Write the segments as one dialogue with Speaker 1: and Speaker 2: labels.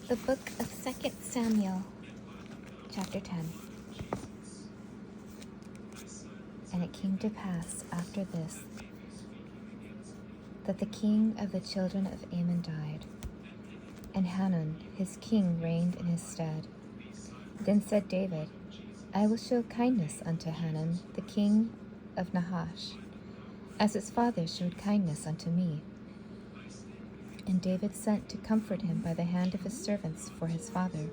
Speaker 1: The book of 2 Samuel, chapter 10. And it came to pass after this that the king of the children of Ammon died, and Hanun his king reigned in his stead. Then said David, I will show kindness unto Hanun the king of Nahash, as his father showed kindness unto me. And David sent to comfort him by the hand of his servants for his father.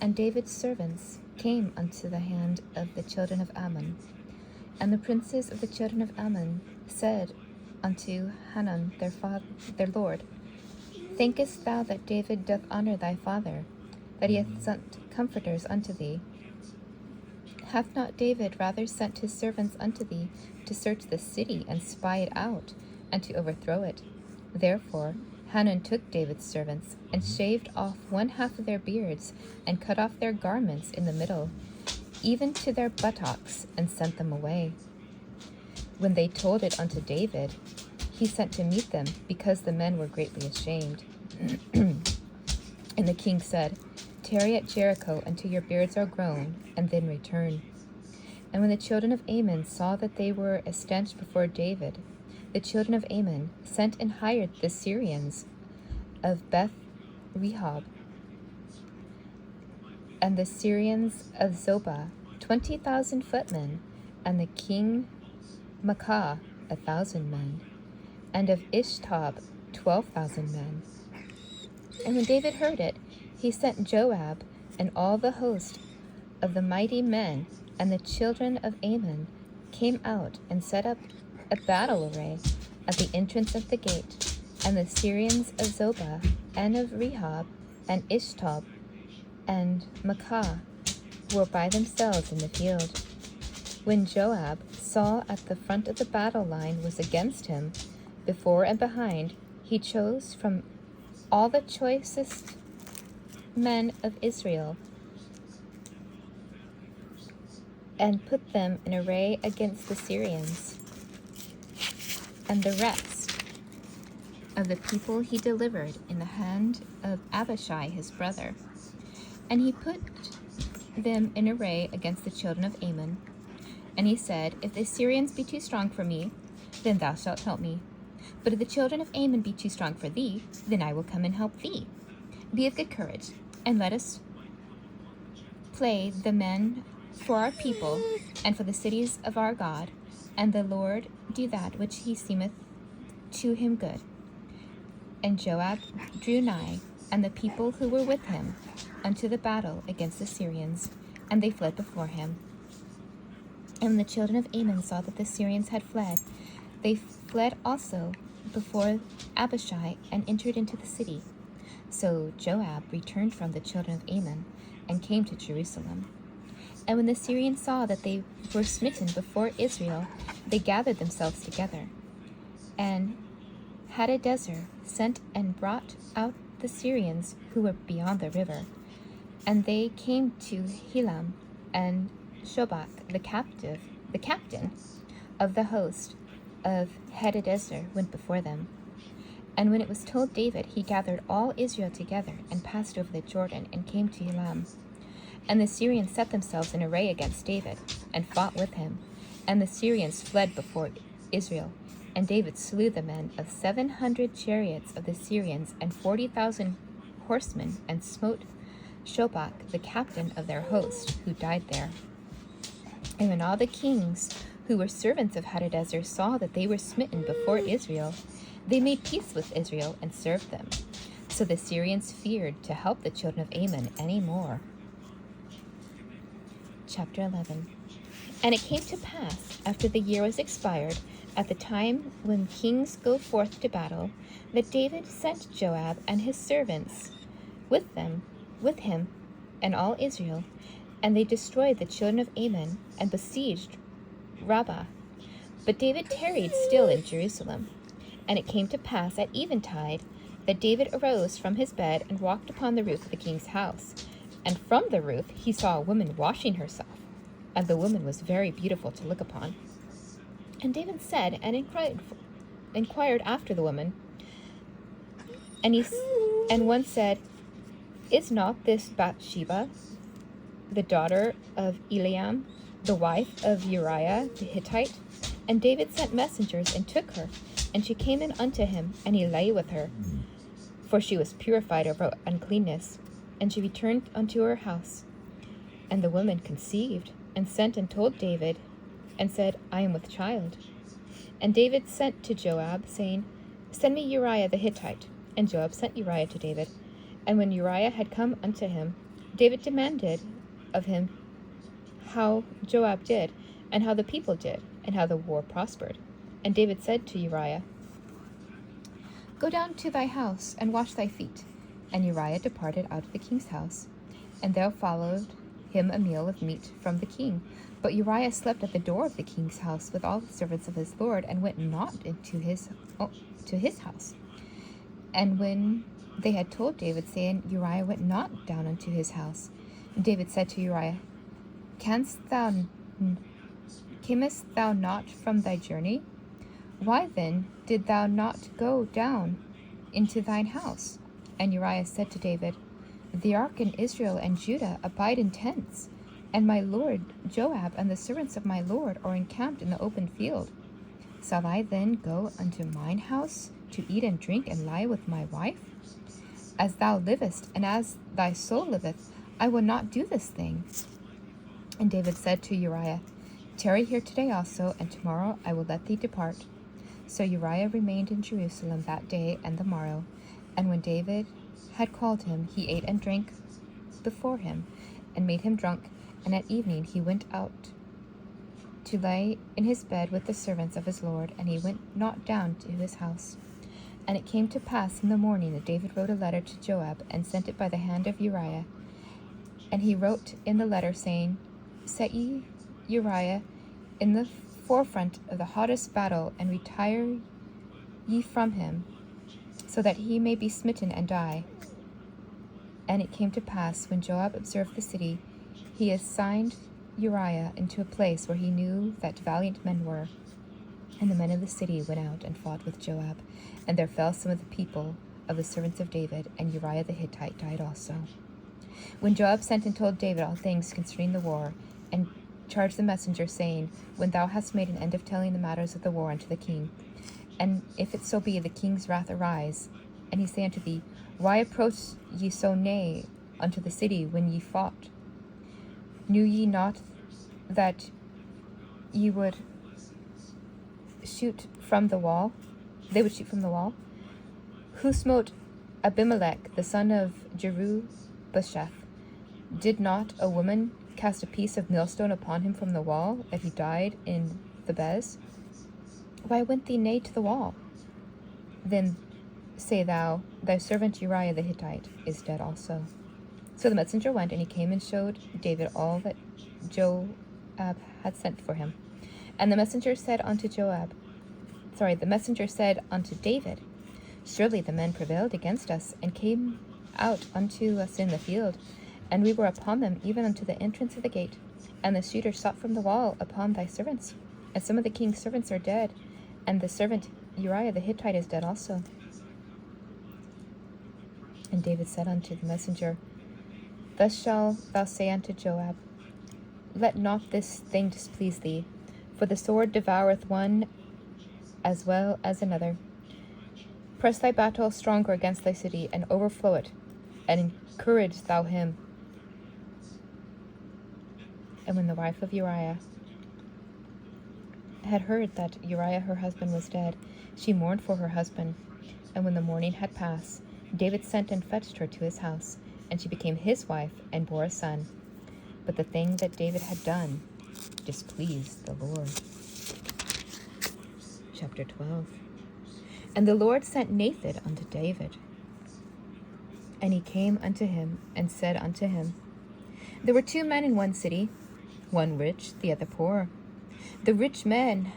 Speaker 1: And David's servants came unto the hand of the children of Ammon. And the princes of the children of Ammon said unto Hanun their lord, Thinkest thou that David doth honor thy father, that he hath sent comforters unto thee? Hath not David rather sent his servants unto thee to search the city and spy it out, and to overthrow it? Therefore Hanun took David's servants, and shaved off one half of their beards, and cut off their garments in the middle, even to their buttocks, and sent them away. When they told it unto David, he sent to meet them, because the men were greatly ashamed. And the king said, Tarry at Jericho until your beards are grown, and then return. And when the children of Ammon saw that they were a stench before David, the children of Ammon sent and hired the Syrians of Beth Rehob and the Syrians of Zobah 20,000 footmen, and the king Maacah 1,000 men, and of Ishtob 12,000 men. And when David heard it, he sent Joab and all the host of the mighty men, and the children of Ammon came out and set up a battle array at the entrance of the gate. And the Syrians of Zobah and of Rehob and Ishtob and Maacah were by themselves in the field. When Joab saw at the front of the battle line was against him, before and behind, he chose from all the choicest men of Israel, and put them in array against the Syrians. And the rest of the people he delivered in the hand of Abishai his brother. And he put them in array against the children of Ammon. And he said, If the Syrians be too strong for me, then thou shalt help me. But if the children of Ammon be too strong for thee, then I will come and help thee. Be of good courage, and let us play the men for our people, and for the cities of our God, and the Lord do that which he seemeth to him good. And Joab drew nigh, and the people who were with him, unto the battle against the Syrians, and they fled before him. And when the children of Ammon saw that the Syrians had fled, they fled also before Abishai, and entered into the city. So Joab returned from the children of Ammon, and came to Jerusalem. And when the Syrians saw that they were smitten before Israel, they gathered themselves together. And Hadadezer sent and brought out the Syrians who were beyond the river. And they came to Helam, and Shobach the captain of the host of Hadadezer went before them. And when it was told David, he gathered all Israel together, and passed over the Jordan, and came to Helam. And the Syrians set themselves in array against David, and fought with him. And the Syrians fled before Israel. And David slew the men of 700 chariots of the Syrians, and 40,000 horsemen, and smote Shobach the captain of their host, who died there. And when all the kings who were servants of Hadadezer saw that they were smitten before Israel, they made peace with Israel, and served them. So the Syrians feared to help the children of Ammon any more. Chapter 11. And it came to pass, after the year was expired, at the time when kings go forth to battle, that David sent Joab and his servants with him, and all Israel, and they destroyed the children of Ammon, and besieged Rabbah. But David tarried still in Jerusalem. And it came to pass at eventide that David arose from his bed, and walked upon the roof of the king's house. And from the roof he saw a woman washing herself, and the woman was very beautiful to look upon. And David said and inquired after the woman. And one said, Is not this Bathsheba, the daughter of Eliam, the wife of Uriah the Hittite? And David sent messengers and took her, and she came in unto him, and he lay with her, for she was purified of her uncleanness. And she returned unto her house. And the woman conceived, and sent and told David, and said, I am with child. And David sent to Joab, saying, Send me Uriah the Hittite. And Joab sent Uriah to David. And when Uriah had come unto him, David demanded of him how Joab did, and how the people did, and how the war prospered. And David said to Uriah, Go down to thy house, and wash thy feet. And Uriah departed out of the king's house. And there followed him a meal of meat from the king. But Uriah slept at the door of the king's house with all the servants of his lord, and went not into to his house. And when they had told David, saying, Uriah went not down unto his house, David said to Uriah, Camest thou not from thy journey? Why then did thou not go down into thine house? And Uriah said to David, The ark and Israel and Judah abide in tents, and my lord Joab and the servants of my lord are encamped in the open field. Shall I then go unto mine house to eat and drink and lie with my wife? As thou livest, and as thy soul liveth, I will not do this thing. And David said to Uriah, Tarry here today also, and tomorrow I will let thee depart. So Uriah remained in Jerusalem that day and the morrow. And when David had called him, he ate and drank before him, and made him drunk. And at evening he went out to lay in his bed with the servants of his lord, and he went not down to his house. And it came to pass in the morning that David wrote a letter to Joab, and sent it by the hand of Uriah. And he wrote in the letter, saying, Set ye Uriah in the forefront of the hottest battle, and retire ye from him, so that he may be smitten and die. And it came to pass, when Joab observed the city, he assigned Uriah into a place where he knew that valiant men were. And the men of the city went out and fought with Joab, and there fell some of the people of the servants of David, and Uriah the Hittite died also. When Joab sent and told David all things concerning the war, and charged the messenger, saying, When thou hast made an end of telling the matters of the war unto the king, and if it so be the king's wrath arise, and he say unto thee, Why approach ye so nigh unto the city when ye fought? Knew ye not that ye would shoot from the wall? They would shoot from the wall? Who smote Abimelech, the son of Jerubasheth? Did not a woman cast a piece of millstone upon him from the wall, that he died in Thebez? Why went thee nigh to the wall? Then say thou, Thy servant Uriah the Hittite is dead also. So the messenger went, and he came and showed David all that Joab had sent for him. And the messenger said unto David, Surely the men prevailed against us, and came out unto us in the field, and we were upon them even unto the entrance of the gate. And the shooters shot from the wall upon thy servants. And some of the king's servants are dead, and the servant Uriah the Hittite is dead also. And David said unto the messenger, Thus shalt thou say unto Joab, Let not this thing displease thee, for the sword devoureth one as well as another. Press thy battle stronger against thy city, and overflow it, and encourage thou him. And when the wife of Uriah had heard that Uriah her husband was dead, she mourned for her husband. And when the mourning had passed, David sent and fetched her to his house, and she became his wife, and bore a son. But the thing that David had done displeased the Lord. Chapter 12. And the Lord sent Nathan unto David. And he came unto him, and said unto him, There were 2 men in one city, one rich, the other poor. The rich man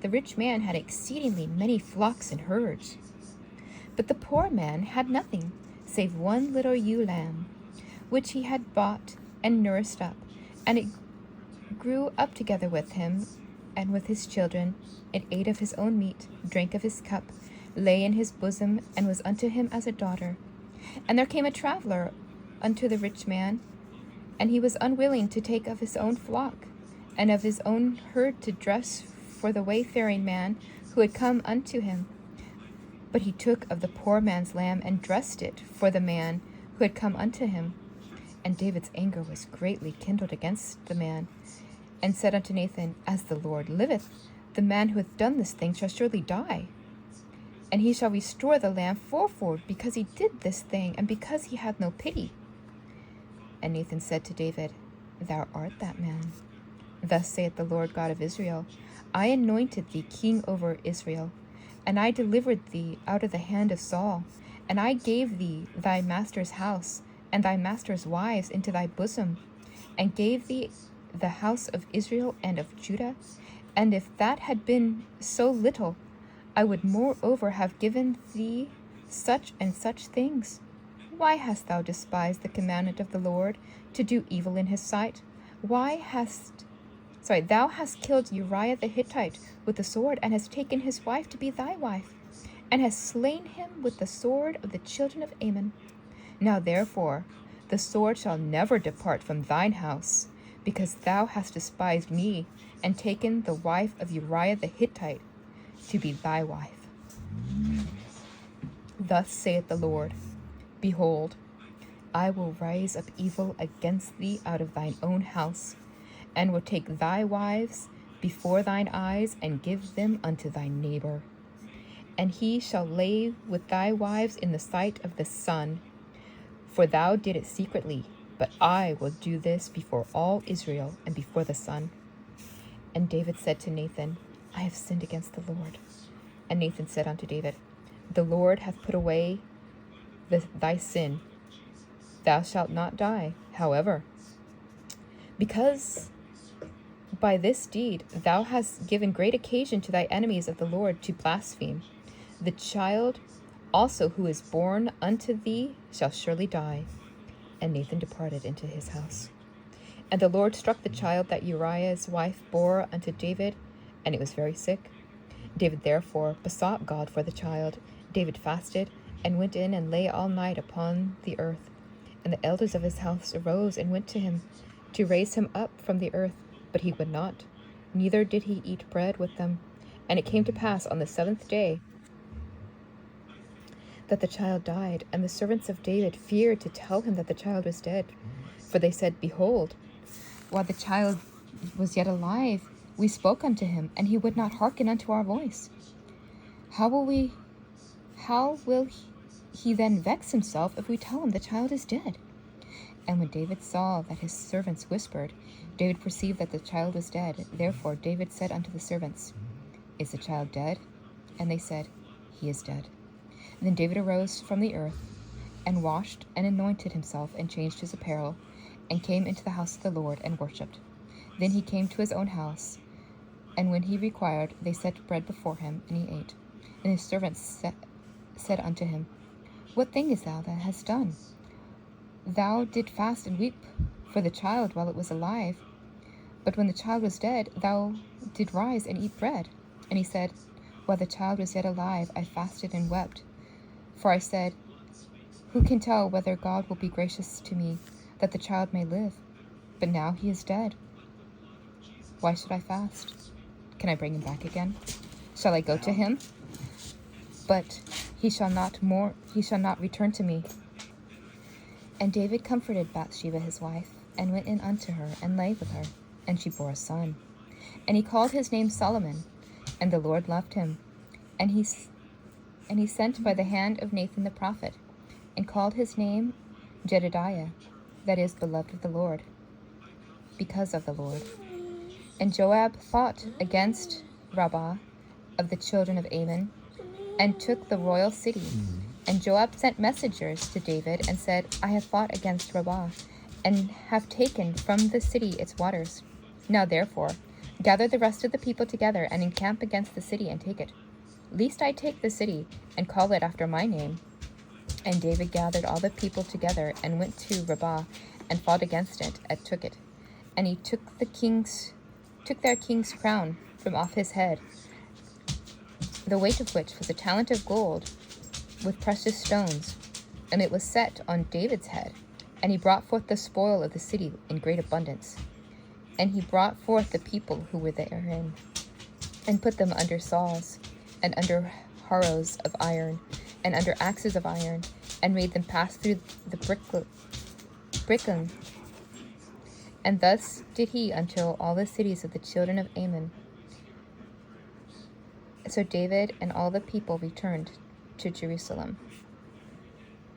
Speaker 1: had exceedingly many flocks and herds. But the poor man had nothing, save one little ewe lamb, which he had bought and nursed up, and it grew up together with him and with his children. It ate of his own meat, drank of his cup, lay in his bosom, and was unto him as a daughter. And there came a traveler unto the rich man, and he was unwilling to take of his own flock and of his own herd to dress for the wayfaring man who had come unto him. But he took of the poor man's lamb and dressed it for the man who had come unto him. And David's anger was greatly kindled against the man, and said unto Nathan, As the Lord liveth, the man who hath done this thing shall surely die. And he shall restore the lamb fourfold, because he did this thing, and because he had no pity. And Nathan said to David, Thou art that man. Thus saith the Lord God of Israel, I anointed thee king over Israel, and I delivered thee out of the hand of Saul, and I gave thee thy master's house, and thy master's wives into thy bosom, and gave thee the house of Israel and of Judah. And if that had been so little, I would moreover have given thee such and such things. Why hast thou despised the commandment of the Lord to do evil in his sight? Thou hast killed Uriah the Hittite with the sword, and hast taken his wife to be thy wife, and hast slain him with the sword of the children of Ammon. Now therefore the sword shall never depart from thine house, because thou hast despised me, and taken the wife of Uriah the Hittite to be thy wife. Thus saith the Lord, Behold, I will rise up evil against thee out of thine own house, and will take thy wives before thine eyes, and give them unto thy neighbor. And he shall lay with thy wives in the sight of the sun, for thou did it secretly, but I will do this before all Israel and before the sun. And David said to Nathan, I have sinned against the Lord. And Nathan said unto David, The Lord hath put away thy sin. Thou shalt not die. However, because by this deed thou hast given great occasion to thy enemies of the Lord to blaspheme, the child also who is born unto thee shall surely die. And Nathan departed into his house. And the Lord struck the child that Uriah's wife bore unto David, and it was very sick. David therefore besought God for the child. David fasted, and went in and lay all night upon the earth. And the elders of his house arose and went to him, to raise him up from the earth. But he would not, neither did he eat bread with them. And it came to pass on the 7th day that the child died, and the servants of David feared to tell him that the child was dead. For they said, Behold, while the child was yet alive, we spoke unto him, and he would not hearken unto our voice. How will he then vex himself if we tell him the child is dead? And when David saw that his servants whispered, David perceived that the child was dead. Therefore David said unto the servants, Is the child dead? And they said, He is dead. Then David arose from the earth, and washed, and anointed himself, and changed his apparel, and came into the house of the Lord, and worshipped. Then he came to his own house, and when he required, they set bread before him, and he ate. And his servants said unto him, What thing is thou that hast done? Thou did fast and weep for the child while it was alive, but when the child was dead, thou did rise and eat bread. And he said, While the child was yet alive, I fasted and wept. For I said, Who can tell whether God will be gracious to me, that the child may live? But now he is dead. Why should I fast? Can I bring him back again? Shall I go to him? But he shall not return to me. And David comforted Bathsheba his wife, and went in unto her, and lay with her, and she bore a son. And he called his name Solomon, and the Lord loved him. And he sent by the hand of Nathan the prophet, and called his name Jedediah, that is, beloved of the Lord, because of the Lord. And Joab fought against Rabbah of the children of Ammon, and took the royal city. And Joab sent messengers to David, and said, I have fought against Rabbah, and have taken from the city its waters. Now therefore, gather the rest of the people together, and encamp against the city, and take it, lest I take the city, and call it after my name. And David gathered all the people together, and went to Rabbah, and fought against it, and took it. And he took their king's crown from off his head, the weight of which was a talent of gold with precious stones, and it was set on David's head. And he brought forth the spoil of the city in great abundance. And he brought forth the people who were therein, and put them under saws, and under harrows of iron, and under axes of iron, and made them pass through the brickum. And thus did he until all the cities of the children of Ammon. So David and all the people returned to Jerusalem.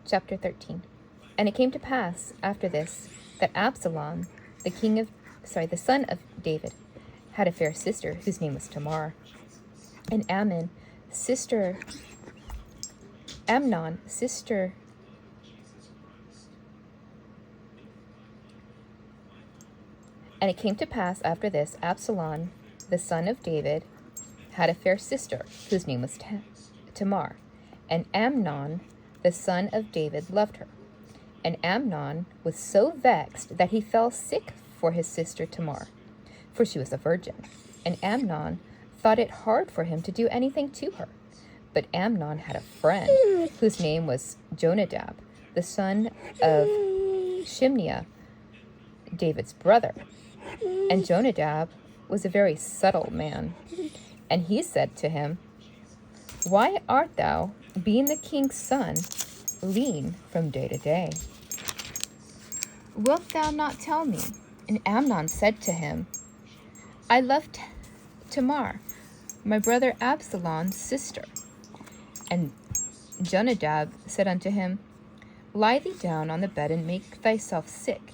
Speaker 1: Chapter 13. And it came to pass after this that Absalom, the son of David, had a fair sister whose name was Tamar. And Amnon, sister. And it came to pass after this, Absalom, the son of David, had a fair sister whose name was Tamar. And Amnon, the son of David, loved her. And Amnon was so vexed that he fell sick for his sister Tamar, for she was a virgin. And Amnon thought it hard for him to do anything to her. But Amnon had a friend whose name was Jonadab, the son of Shimea, David's brother. And Jonadab was a very subtle man. And he said to him, Why art thou, being the king's son, lean from day to day? Wilt thou not tell me? And Amnon said to him, I love Tamar, my brother Absalom's sister. And Jonadab said unto him, Lie thee down on the bed and make thyself sick.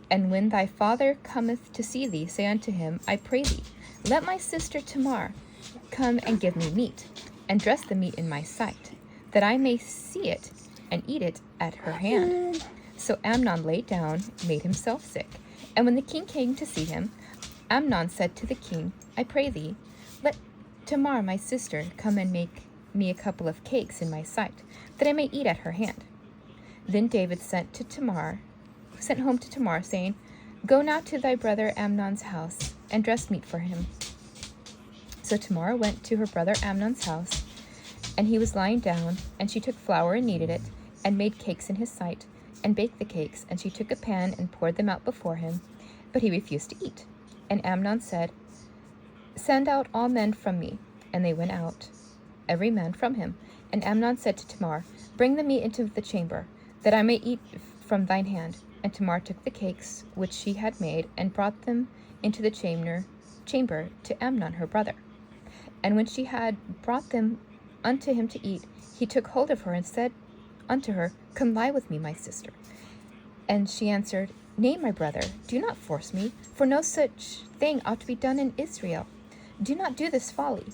Speaker 1: And when thy father cometh to see thee, say unto him, I pray thee, let my sister Tamar come and give me meat, and dress the meat in my sight, that I may see it and eat it at her hand. So Amnon lay down, made himself sick. And when the king came to see him, Amnon said to the king, I pray thee, let Tamar my sister come and make me a couple of cakes in my sight, that I may eat at her hand. Then David sent home to Tamar, saying, Go now to thy brother Amnon's house, and dress meat for him. So Tamar went to her brother Amnon's house, and he was lying down, and she took flour and kneaded it, and made cakes in his sight, and baked the cakes, and she took a pan and poured them out before him, but he refused to eat. And Amnon said, Send out all men from me. And they went out, every man from him. And Amnon said to Tamar, Bring the meat into the chamber, that I may eat from thine hand. And Tamar took the cakes which she had made, and brought them into the chamber to Amnon her brother. And when she had brought them unto him to eat, he took hold of her, and said unto her, Come lie with me, my sister. And she answered, Nay, my brother, do not force me, for no such thing ought to be done in Israel. Do not do this folly.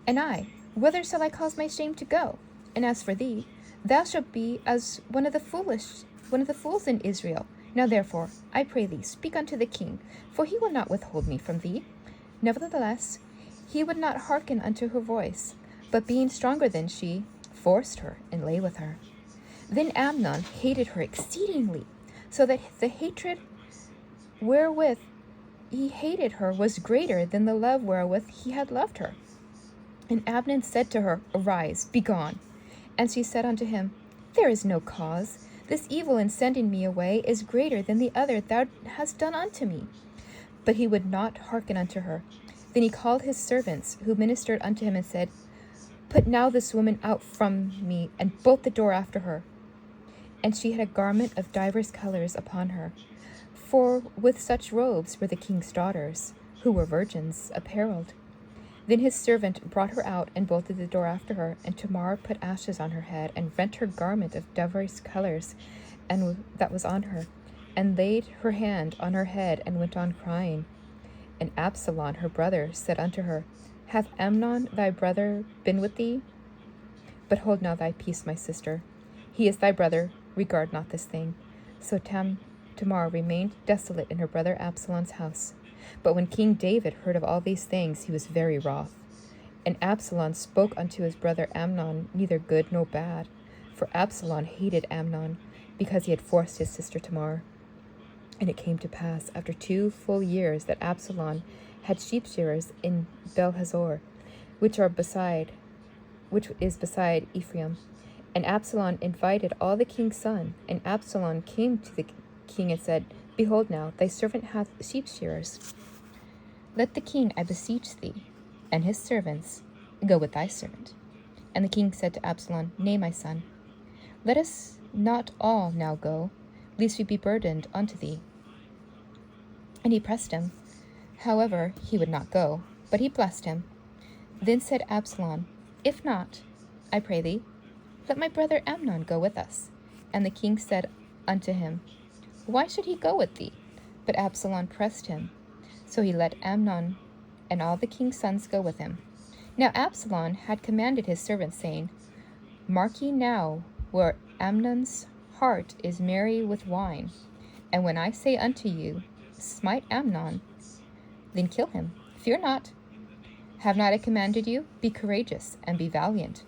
Speaker 1: And I, whither shall I cause my shame to go? And as for thee, thou shalt be as one of the fools in Israel. Now therefore, I pray thee, speak unto the king, for he will not withhold me from thee. Nevertheless, he would not hearken unto her voice, but being stronger than she, forced her and lay with her. Then Amnon hated her exceedingly, so that the hatred wherewith he hated her was greater than the love wherewith he had loved her. And Amnon said to her, Arise, be gone. And she said unto him, There is no cause. This evil in sending me away is greater than the other thou hast done unto me. But he would not hearken unto her. Then he called his servants, who ministered unto him, and said, Put now this woman out from me, and bolt the door after her. And she had a garment of divers colors upon her, for with such robes were the king's daughters, who were virgins, apparelled. Then his servant brought her out, and bolted the door after her. And Tamar put ashes on her head, and rent her garment of divers colors, and that was on her, and laid her hand on her head, and went on crying. And Absalom her brother said unto her, Hath Amnon thy brother been with thee? But hold now thy peace, my sister. He is thy brother, regard not this thing. So Tamar remained desolate in her brother Absalom's house. But when King David heard of all these things, he was very wroth. And Absalom spoke unto his brother Amnon neither good nor bad, for Absalom hated Amnon, because he had forced his sister Tamar. And it came to pass, after 2 full years, that Absalom had sheep shearers in Belhazor, which is beside Ephraim. And Absalom invited all the king's sons. And Absalom came to the king and said, Behold now, thy servant hath sheep shearers. Let the king, I beseech thee, and his servants go with thy servant. And the king said to Absalom, Nay, my son, let us not all now go, lest we be burdened unto thee. And he pressed him. However, he would not go, but he blessed him. Then said Absalom, If not, I pray thee, let my brother Amnon go with us. And the king said unto him, Why should he go with thee? But Absalom pressed him. So he let Amnon and all the king's sons go with him. Now Absalom had commanded his servants, saying, Mark ye now where Amnon's heart is merry with wine. And when I say unto you, Smite Amnon, then kill him. Fear not. Have not I commanded you? Be courageous, and be valiant.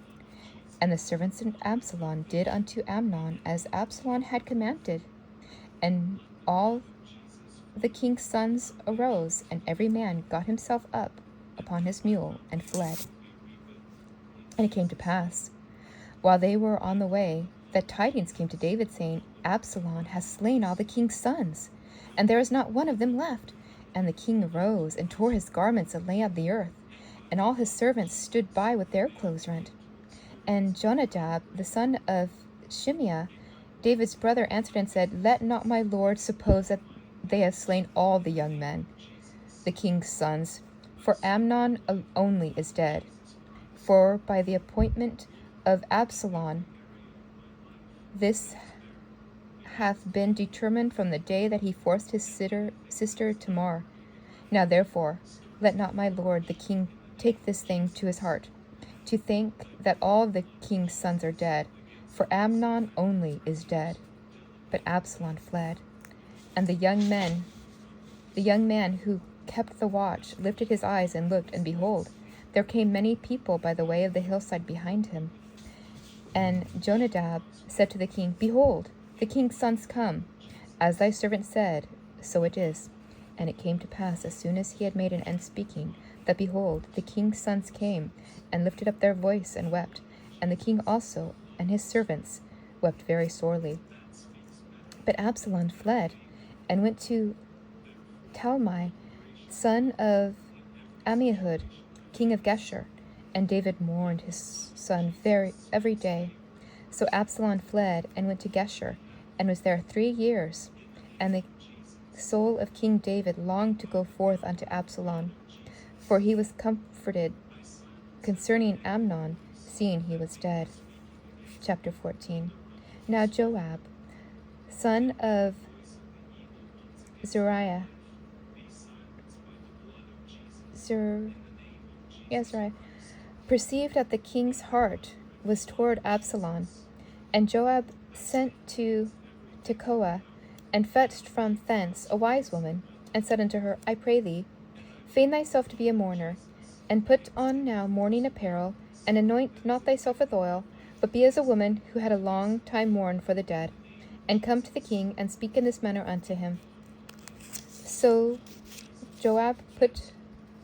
Speaker 1: And the servants of Absalom did unto Amnon as Absalom had commanded. And all the king's sons arose, and every man got himself up upon his mule, and fled. And it came to pass, while they were on the way, that tidings came to David, saying, Absalom has slain all the king's sons, and there is not one of them left. And the king arose, and tore his garments, and lay on the earth. And all his servants stood by with their clothes rent. And Jonadab, the son of Shimeah, David's brother, answered and said, Let not my lord suppose that they have slain all the young men, the king's sons, for Amnon only is dead. For by the appointment of Absalom, this hath been determined from the day that he forced his sister Tamar. Now therefore, let not my lord the king take this thing to his heart, to think that all the king's sons are dead, for Amnon only is dead. But Absalom fled. And the young man who kept the watch lifted his eyes and looked, and behold, there came many people by the way of the hillside behind him. And Jonadab said to the king, Behold, the king's sons come. As thy servant said, so it is. And it came to pass, as soon as he had made an end speaking, that behold, the king's sons came, and lifted up their voice, and wept. And the king also and his servants wept very sorely. But Absalom fled, and went to Talmai, son of Ammihud, king of Geshur. And David mourned his son every day. So Absalom fled, and went to Geshur, and was there 3 years. And the soul of King David longed to go forth unto Absalom, for he was comforted concerning Amnon, seeing he was dead. Chapter 14. Now Joab, son of Zeruiah, perceived that the king's heart was toward Absalom. And Joab sent to Tekoa, and fetched from thence a wise woman, and said unto her, I pray thee, feign thyself to be a mourner, and put on now mourning apparel, and anoint not thyself with oil, but be as a woman who had a long time mourned for the dead, and come to the king, and speak in this manner unto him. So Joab put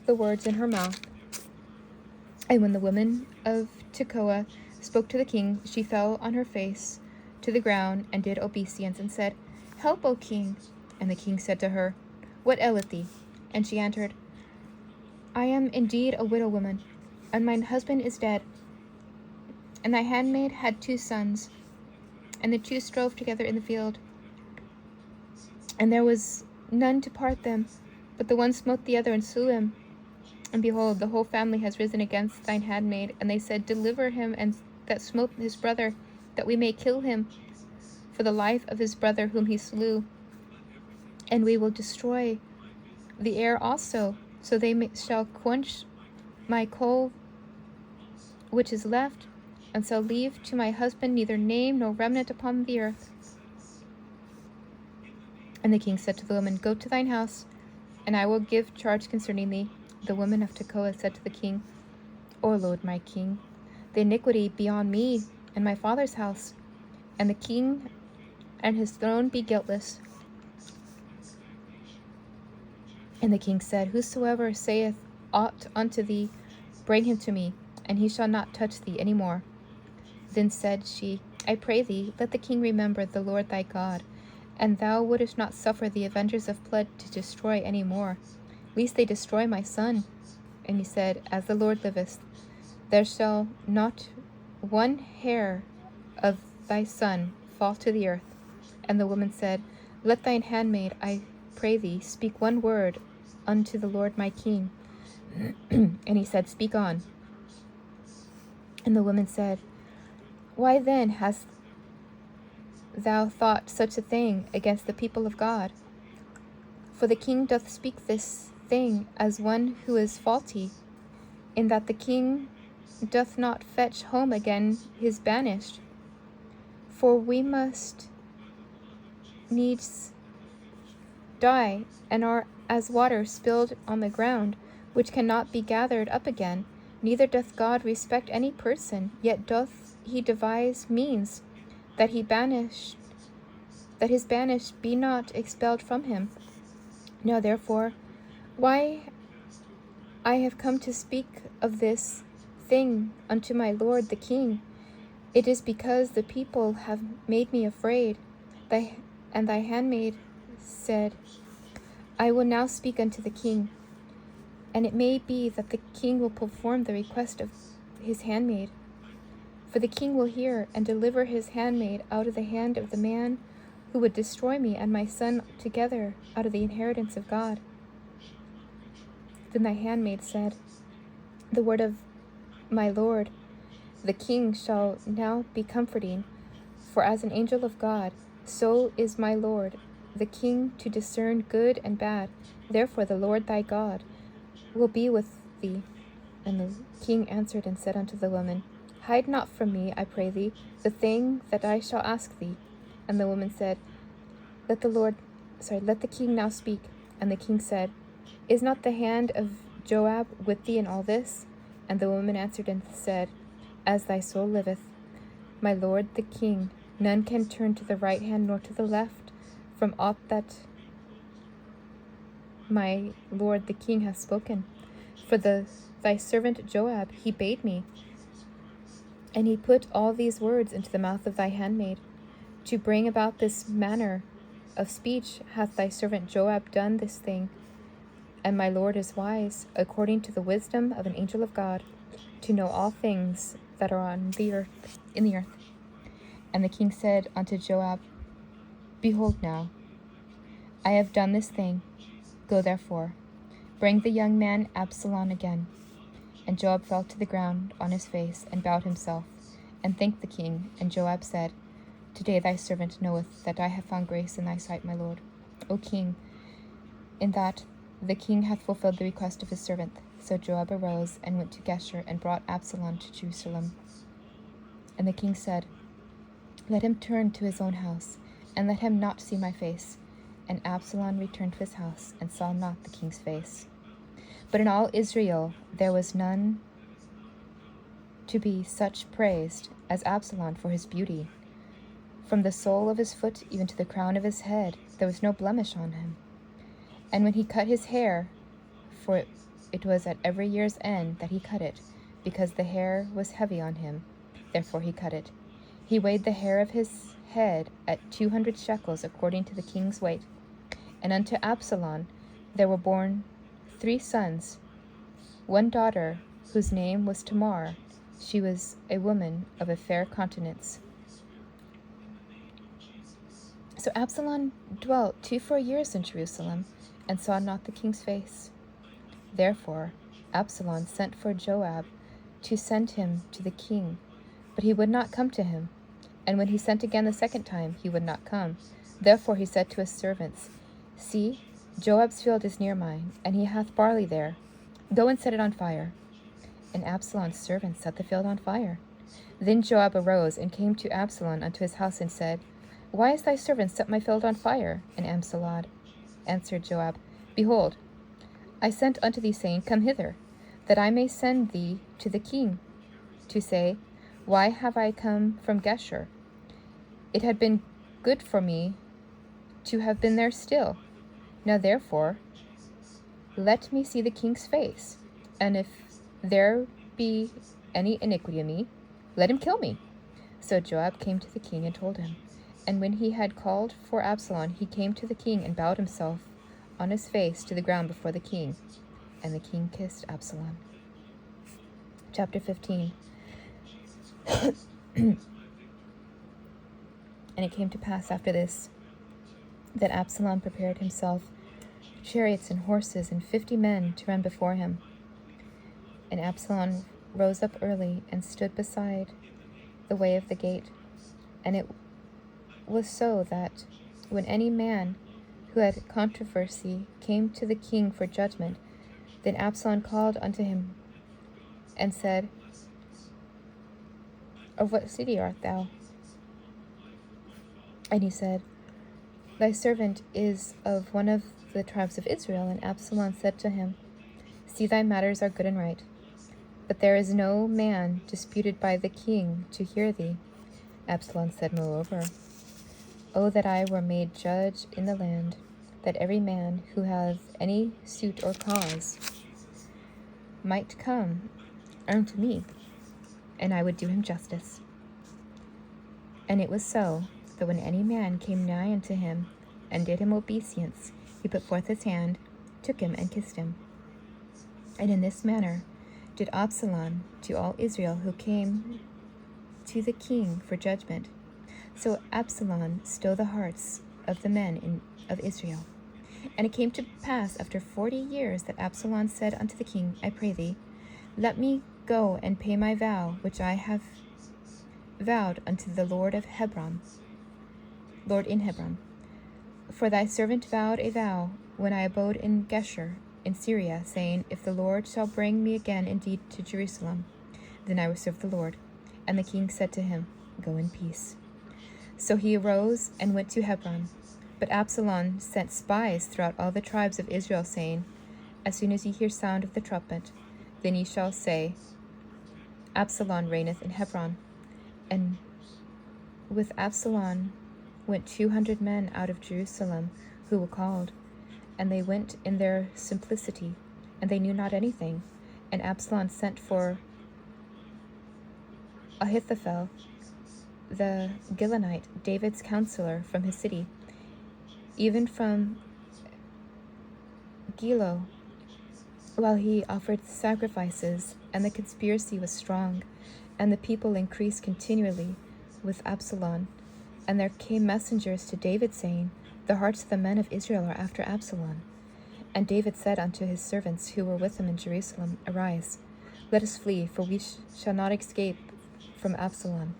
Speaker 1: the words in her mouth. And when the woman of Tekoa spoke to the king, she fell on her face to the ground, and did obeisance, and said, Help, O king. And the king said to her, What aileth thee? And she answered, I am indeed a widow woman, and mine husband is dead. And thy handmaid had 2 sons, and the 2 strove together in the field. And there was none to part them, but the one smote the other, and slew him. And behold, the whole family has risen against thine handmaid, and they said, Deliver him, and that smote his brother, that we may kill him for the life of his brother whom he slew. And we will destroy the heir also, so they shall quench my coal which is left, and shall leave to my husband neither name nor remnant upon the earth. And the king said to the woman, Go to thine house, and I will give charge concerning thee. The woman of Tekoa said to the king, O Lord my king, the iniquity be on me and my father's house, and the king and his throne be guiltless. And the king said, Whosoever saith aught unto thee, bring him to me, and he shall not touch thee any more. Then said she, I pray thee, let the king remember the Lord thy God, and thou wouldest not suffer the avengers of blood to destroy any more, lest they destroy my son. And he said, As the Lord liveth, there shall not one hair of thy son fall to the earth. And the woman said, Let thine handmaid, I pray thee, speak one word unto the Lord my king. And he said, Speak on. And the woman said, Why then hast thou thought such a thing against the people of God? For the king doth speak this thing as one who is faulty, in that the king doth not fetch home again his banished. For we must needs die, and are as water spilled on the ground, which cannot be gathered up again. Neither doth God respect any person, yet doth he devise means that his banished be not expelled from him. Now therefore, why I have come to speak of this thing unto my lord the king, it is because the people have made me afraid. And thy handmaid said, I will now speak unto the king, and it may be that the king will perform the request of his handmaid. For the king will hear and deliver his handmaid out of the hand of the man who would destroy me and my son together out of the inheritance of God. Then thy handmaid said, The word of my lord, the king, shall now be comforting, for as an angel of God, so is my lord, the king, to discern good and bad. Therefore the Lord thy God will be with thee. And the king answered and said unto the woman, Hide not from me, I pray thee, the thing that I shall ask thee. And the woman said, Let the king now speak. And the king said, Is not the hand of Joab with thee in all this? And the woman answered and said, As thy soul liveth, my lord the king, none can turn to the right hand nor to the left from aught that my lord the king hath spoken. For thy servant Joab, he bade me, and he put all these words into the mouth of thy handmaid. To bring about this manner of speech hath thy servant Joab done this thing. And my lord is wise, according to the wisdom of an angel of God, to know all things that are in the earth. And the king said unto Joab, Behold now, I have done this thing. Go therefore, bring the young man Absalom again. And Joab fell to the ground on his face, and bowed himself, and thanked the king. And Joab said, Today thy servant knoweth that I have found grace in thy sight, my lord, O king, in that the king hath fulfilled the request of his servant. So Joab arose and went to Geshur, and brought Absalom to Jerusalem. And the king said, Let him turn to his own house, and let him not see my face. And Absalom returned to his house, and saw not the king's face. But in all Israel there was none to be such praised as Absalom for his beauty. From the sole of his foot even to the crown of his head there was no blemish on him. And when he cut his hair, for it was at every year's end that he cut it, because the hair was heavy on him, therefore he cut it. He weighed the hair of his head at 200 shekels according to the king's weight. And unto Absalom there were born 3 sons, one daughter whose name was Tamar. She was a woman of a fair countenance. So Absalom dwelt 24 years in Jerusalem, and saw not the king's face. Therefore Absalom sent for Joab to send him to the king, but he would not come to him. And when he sent again the second time, he would not come. Therefore he said to his servants, See, Joab's field is near mine, and he hath barley there. Go and set it on fire. And Absalom's servants set the field on fire. Then Joab arose and came to Absalom unto his house, and said, Why has thy servant set my field on fire? And Absalom answered Joab, Behold, I sent unto thee, saying, Come hither, that I may send thee to the king, to say, Why have I come from Geshur? It had been good for me to have been there still. Now therefore, let me see the king's face, and if there be any iniquity in me, let him kill me. So Joab came to the king and told him. And when he had called for Absalom, he came to the king and bowed himself on his face to the ground before the king. And the king kissed Absalom. Chapter 15. And it came to pass after this that Absalom prepared himself chariots and horses and 50 men to run before him. And Absalom rose up early and stood beside the way of the gate. And it was so that when any man who had controversy came to the king for judgment, then Absalom called unto him and said, Of what city art thou? And he said, Thy servant is of one of the tribes of Israel. And Absalom said to him, See, thy matters are good and right, but there is no man disputed by the king to hear thee. Absalom said moreover, O that I were made judge in the land, that every man who hath any suit or cause might come unto me, and I would do him justice. And it was so, that when any man came nigh unto him, and did him obeisance, he put forth his hand, took him, and kissed him. And in this manner did Absalom to all Israel who came to the king for judgment. So Absalom stole the hearts of the men of Israel. And it came to pass after 40 years that Absalom said unto the king, I pray thee, let me go and pay my vow which I have vowed unto the Lord in Hebron. For thy servant vowed a vow when I abode in Geshur in Syria, saying, If the Lord shall bring me again indeed to Jerusalem, then I will serve the Lord. And the king said to him, Go in peace. So he arose and went to Hebron. But Absalom sent spies throughout all the tribes of Israel, saying, As soon as ye hear sound of the trumpet, then ye shall say, Absalom reigneth in Hebron. And with Absalom went 200 men out of Jerusalem, who were called. And they went in their simplicity, and they knew not anything. And Absalom sent for Ahithophel, the Gilonite, David's counselor, from his city, even from Gilo, while he offered sacrifices, and the conspiracy was strong, and the people increased continually with Absalom. And there came messengers to David, saying, The hearts of the men of Israel are after Absalom. And David said unto his servants who were with him in Jerusalem, Arise, let us flee, for we shall not escape from Absalom.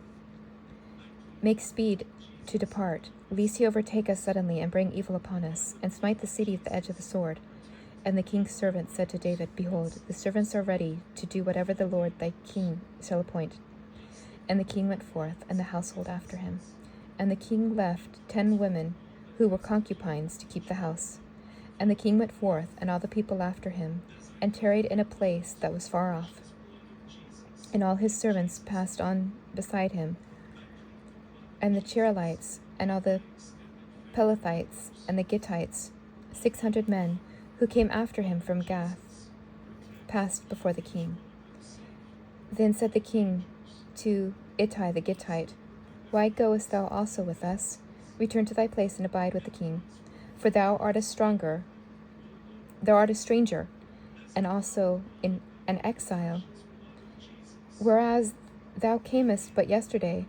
Speaker 1: Make speed to depart, lest he overtake us suddenly, and bring evil upon us, and smite the city with the edge of the sword. And the king's servant said to David, Behold, the servants are ready to do whatever the Lord thy king shall appoint. And the king went forth, and the household after him. And the king left 10 women who were concubines to keep the house. And the king went forth, and all the people after him, and tarried in a place that was far off. And all his servants passed on beside him, and the Cherethites, and all the Pelethites, and the Gittites, 600 men, who came after him from Gath, passed before the king. Then said the king to Ittai the Gittite, Why goest thou also with us? Return to thy place and abide with the king, for thou art a stranger, and also in an exile. Whereas thou camest but yesterday,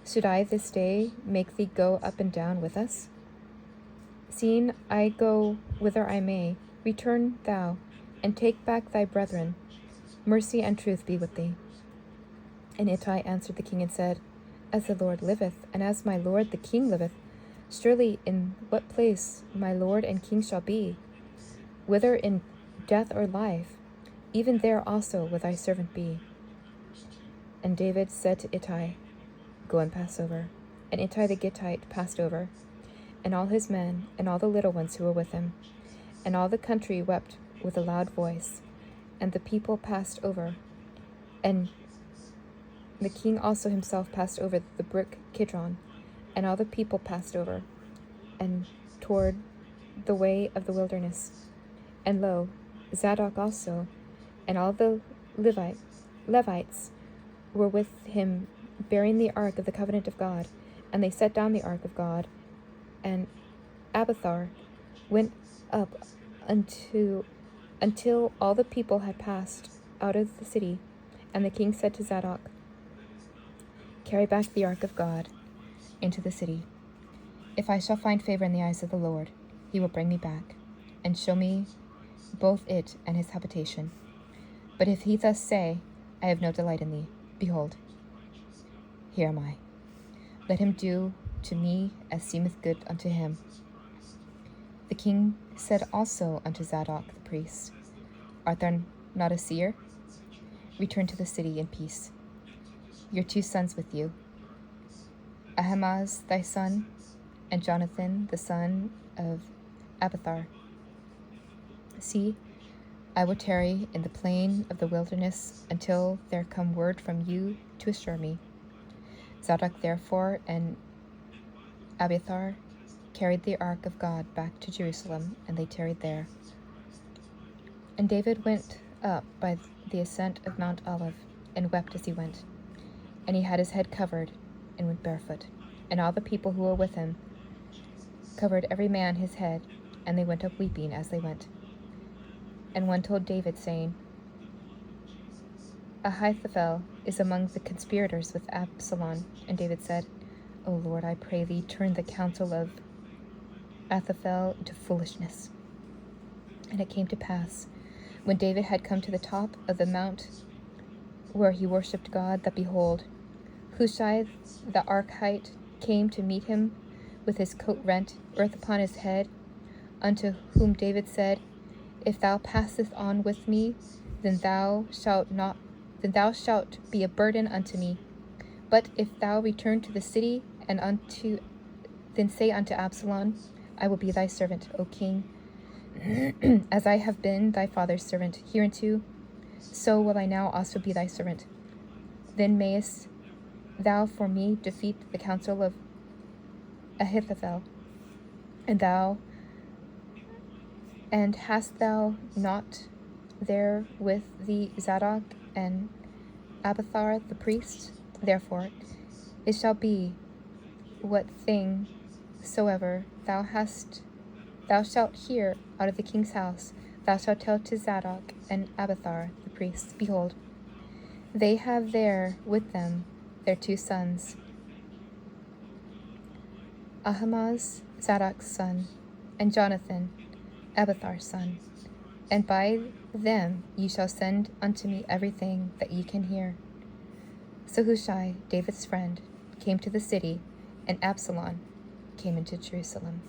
Speaker 1: should I this day make thee go up and down with us? Seeing I go whither I may, return thou, and take back thy brethren. Mercy and truth be with thee. And Ittai answered the king and said, As the Lord liveth, and as my lord the king liveth, surely in what place my lord and king shall be, whether in death or life, even there also will thy servant be. And David said to Ittai, Go and pass over. And Ittai the Gittite passed over, and all his men, and all the little ones who were with him. And all the country wept with a loud voice, and the people passed over. And the king also himself passed over the brook Kidron, and all the people passed over, and toward the way of the wilderness. And lo, Zadok also, and all the Levites were with him bearing the ark of the covenant of God. And they set down the ark of God, and Abiathar went up until all the people had passed out of the city. And the king said to Zadok, "Carry back the ark of God into the city. If I shall find favor in the eyes of the Lord, he will bring me back, and show me both it and his habitation. But if he thus say, I have no delight in thee, behold, here am I. Let him do to me as seemeth good unto him." The king said also unto Zadok the priest, "Art thou not a seer? Return to the city in peace. Your 2 sons with you, Ahimaaz thy son, and Jonathan the son of Abiathar. See, I will tarry in the plain of the wilderness until there come word from you to assure me." Zadok therefore and Abiathar carried the ark of God back to Jerusalem, and they tarried there. And David went up by the ascent of Mount Olive, and wept as he went. And he had his head covered, and went barefoot. And all the people who were with him covered every man his head, and they went up weeping as they went. And one told David, saying, "Ahithophel is among the conspirators with Absalom." And David said, "O Lord, I pray thee, turn the counsel of Ahithophel into foolishness." And it came to pass, when David had come to the top of the mount where he worshipped God, that behold, Hushai the Archite came to meet him with his coat rent, earth upon his head, unto whom David said, "If thou passest on with me, then thou shalt be a burden unto me. But if thou return to the city, then say unto Absalom, I will be thy servant, O king, as I have been thy father's servant hereunto, so will I now also be thy servant. Then mayest thou for me defeat the counsel of Ahithophel, and hast thou not there with thee Zadok and Abiathar the priest? Therefore it shall be, what thing soever thou shalt hear out of the king's house, thou shalt tell to Zadok and Abiathar the priests. Behold, they have there with them their 2 sons, Ahimaaz Zadok's son, and Jonathan Abiathar's son. And by them ye shall send unto me everything that ye can hear." So Hushai, David's friend, came to the city, and Absalom came into Jerusalem.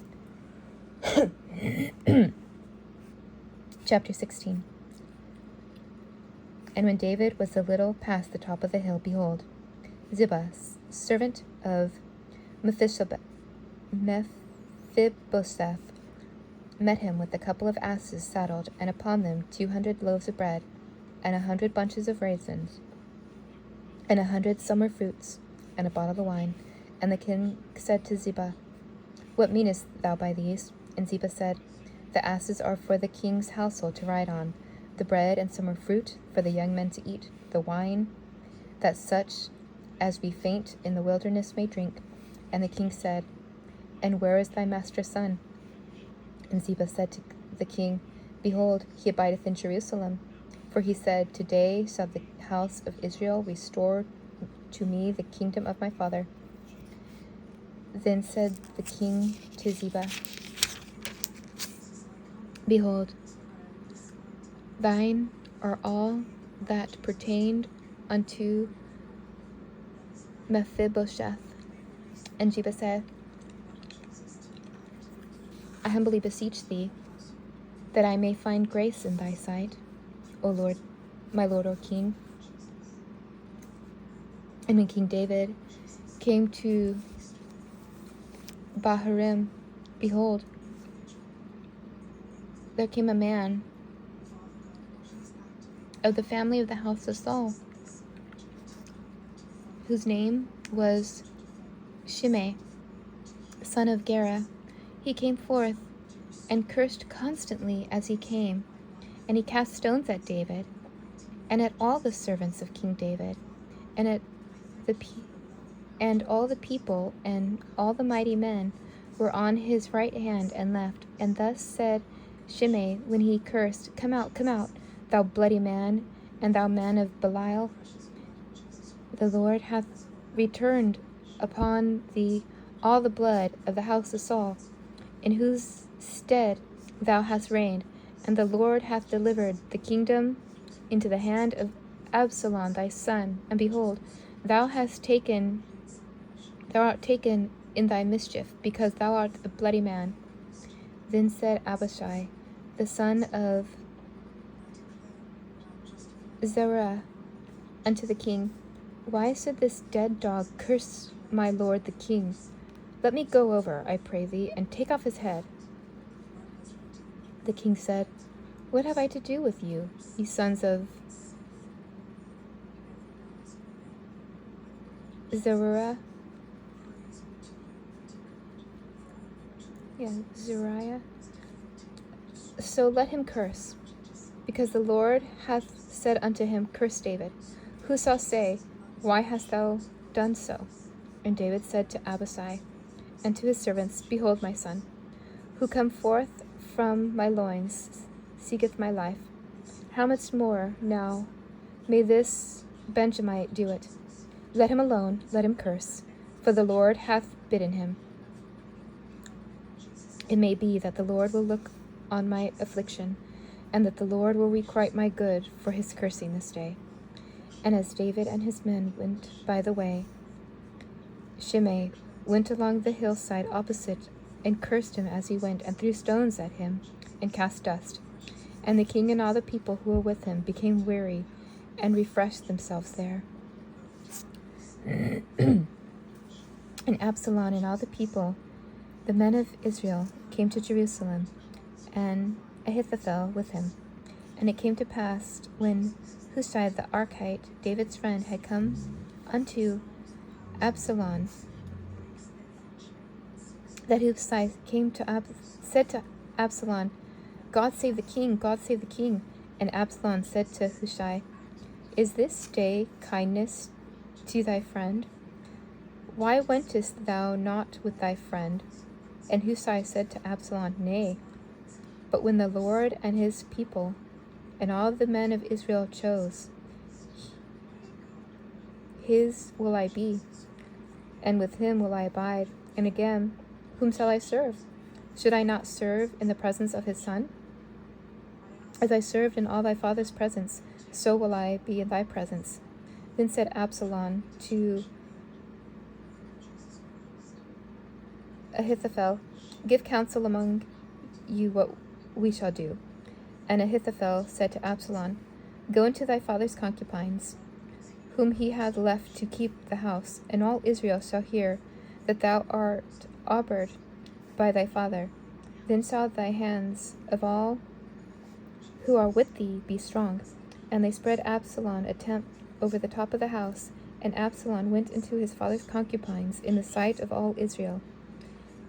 Speaker 1: Chapter 16. And when David was a little past the top of the hill, behold, Ziba, servant of Mephibosheth, met him with a couple of asses saddled, and upon them 200 loaves of bread, and 100 bunches of raisins, and 100 summer fruits, and a bottle of wine. And the king said to Ziba, "What meanest thou by these?" And Ziba said, "The asses are for the king's household to ride on, the bread and summer fruit for the young men to eat, the wine that such as be faint in the wilderness may drink." And the king said, "And where is thy master's son?" And Ziba said to the king, "Behold, he abideth in Jerusalem. For he said, Today shall the house of Israel restore to me the kingdom of my father." Then said the king to Ziba, "Behold, thine are all that pertained unto Mephibosheth." And Ziba said, "I humbly beseech thee, that I may find grace in thy sight, O Lord, my Lord, O King." And when King David came to Bahurim, behold, there came a man of the family of the house of Saul, whose name was Shimei, son of Gera. He came forth and cursed constantly as he came, and he cast stones at David, and at all the servants of King David, and at And all the people and all the mighty men were on his right hand and left. And thus said Shimei when he cursed, come out, thou bloody man, and thou man of Belial. The Lord hath returned upon thee all the blood of the house of Saul, in whose stead thou hast reigned, and the Lord hath delivered the kingdom into the hand of Absalom thy son, and behold, thou art taken in thy mischief, because thou art a bloody man. Then said Abishai, the son of Zeruiah, unto the king, why should this dead dog curse my lord the king? Let me go over, I pray thee, and take off his head. The king said, what have I to do with you, ye sons of Zeruiah? Zeruiah. So let him curse, because the Lord hath said unto him, curse David. Who shall say, why hast thou done so? And David said to Abishai and to his servants, behold, my son, who come forth from my loins, seeketh my life. How much more now may this Benjamite do it? Let him alone, let him curse, for the Lord hath bidden him. It may be that the Lord will look on my affliction, and that the Lord will requite my good for his cursing this day. And as David and his men went by the way, Shimei went along the hillside opposite, and cursed him as he went, and threw stones at him, and cast dust. And the king and all the people who were with him became weary, and refreshed themselves there. And Absalom and all the people, the men of Israel, came to Jerusalem, and Ahithophel with him. And it came to pass, when Hushai the Archite, David's friend, had come unto Absalom, that Hushai came to said to Absalom, God save the king, God save the king. And Absalom said to Hushai, is this day kindness to thy friend? Why wentest thou not with thy friend? And Hushai said to Absalom, nay, but when the Lord and his people and all the men of Israel chose, his will I be, and with him will I abide. And again, whom shall I serve? Should I not serve in the presence of his son? As I served in all thy father's presence, so will I be in thy presence. Then said Absalom to Ahithophel, give counsel among you what we shall do. And Ahithophel said to Absalom, go into thy father's concubines, whom he hath left to keep the house, and all Israel shall hear that thou art obeyed by thy father. Then shall thy hands of all who are with thee be strong. And they spread Absalom a tent over the top of the house, and Absalom went into his father's concubines in the sight of all Israel.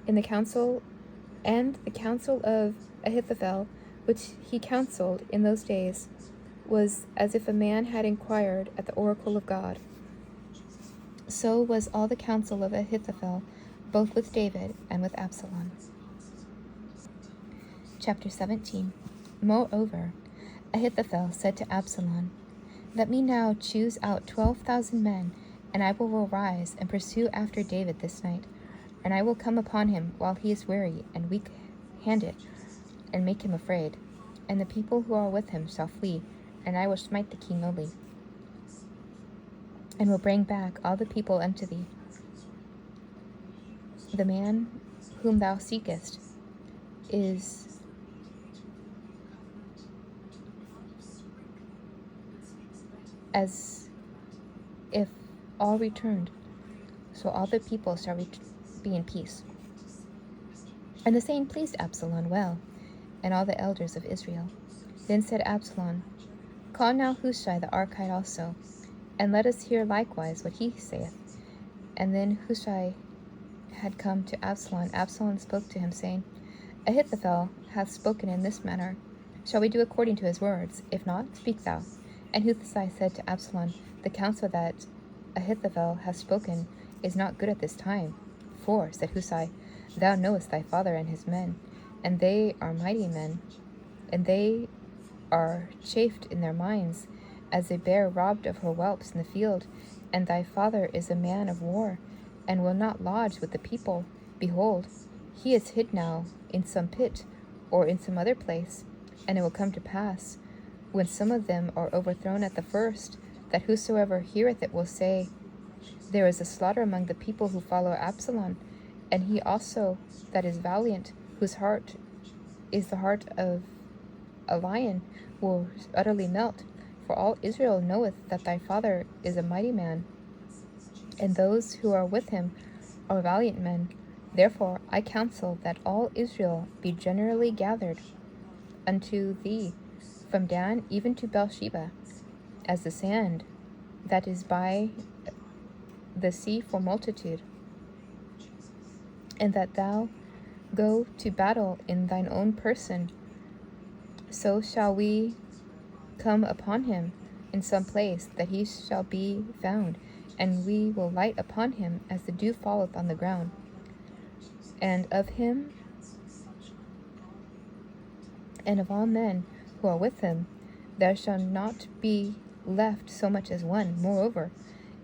Speaker 1: In the council of Ahithophel, which he counseled in those days, was as if a man had inquired at the oracle of God. So was all the counsel of Ahithophel, both with David and with Absalom. Chapter 17. Moreover, Ahithophel said to Absalom, let me now choose out 12,000 men, and I will arise and pursue after David this night. And I will come upon him while he is weary and weak-handed, and make him afraid. And the people who are with him shall flee, and I will smite the king only, and will bring back all the people unto thee. The man whom thou seekest is as if all returned, so all the people shall be in peace. And the saying pleased Absalom well, and all the elders of Israel. Then said Absalom, call now Hushai the Archite also, and let us hear likewise what he saith. And then Hushai had come to Absalom. Absalom spoke to him, saying, Ahithophel hath spoken in this manner. Shall we do according to his words? If not, speak thou. And Hushai said to Absalom, the counsel that Ahithophel hath spoken is not good at this time. For, said Hushai, thou knowest thy father and his men, and they are mighty men, and they are chafed in their minds, as a bear robbed of her whelps in the field. And thy father is a man of war, and will not lodge with the people. Behold, he is hid now in some pit, or in some other place. And it will come to pass, when some of them are overthrown at the first, that whosoever heareth it will say, there is a slaughter among the people who follow Absalom, and he also that is valiant, whose heart is the heart of a lion, will utterly melt. For all Israel knoweth that thy father is a mighty man, and those who are with him are valiant men. Therefore I counsel that all Israel be generally gathered unto thee, from Dan even to Beersheba, as the sand that is by the sea for multitude, and that thou go to battle in thine own person. So shall we come upon him in some place, that he shall be found, and we will light upon him as the dew falleth on the ground. And of him and of all men who are with him, there shall not be left so much as one. Moreover,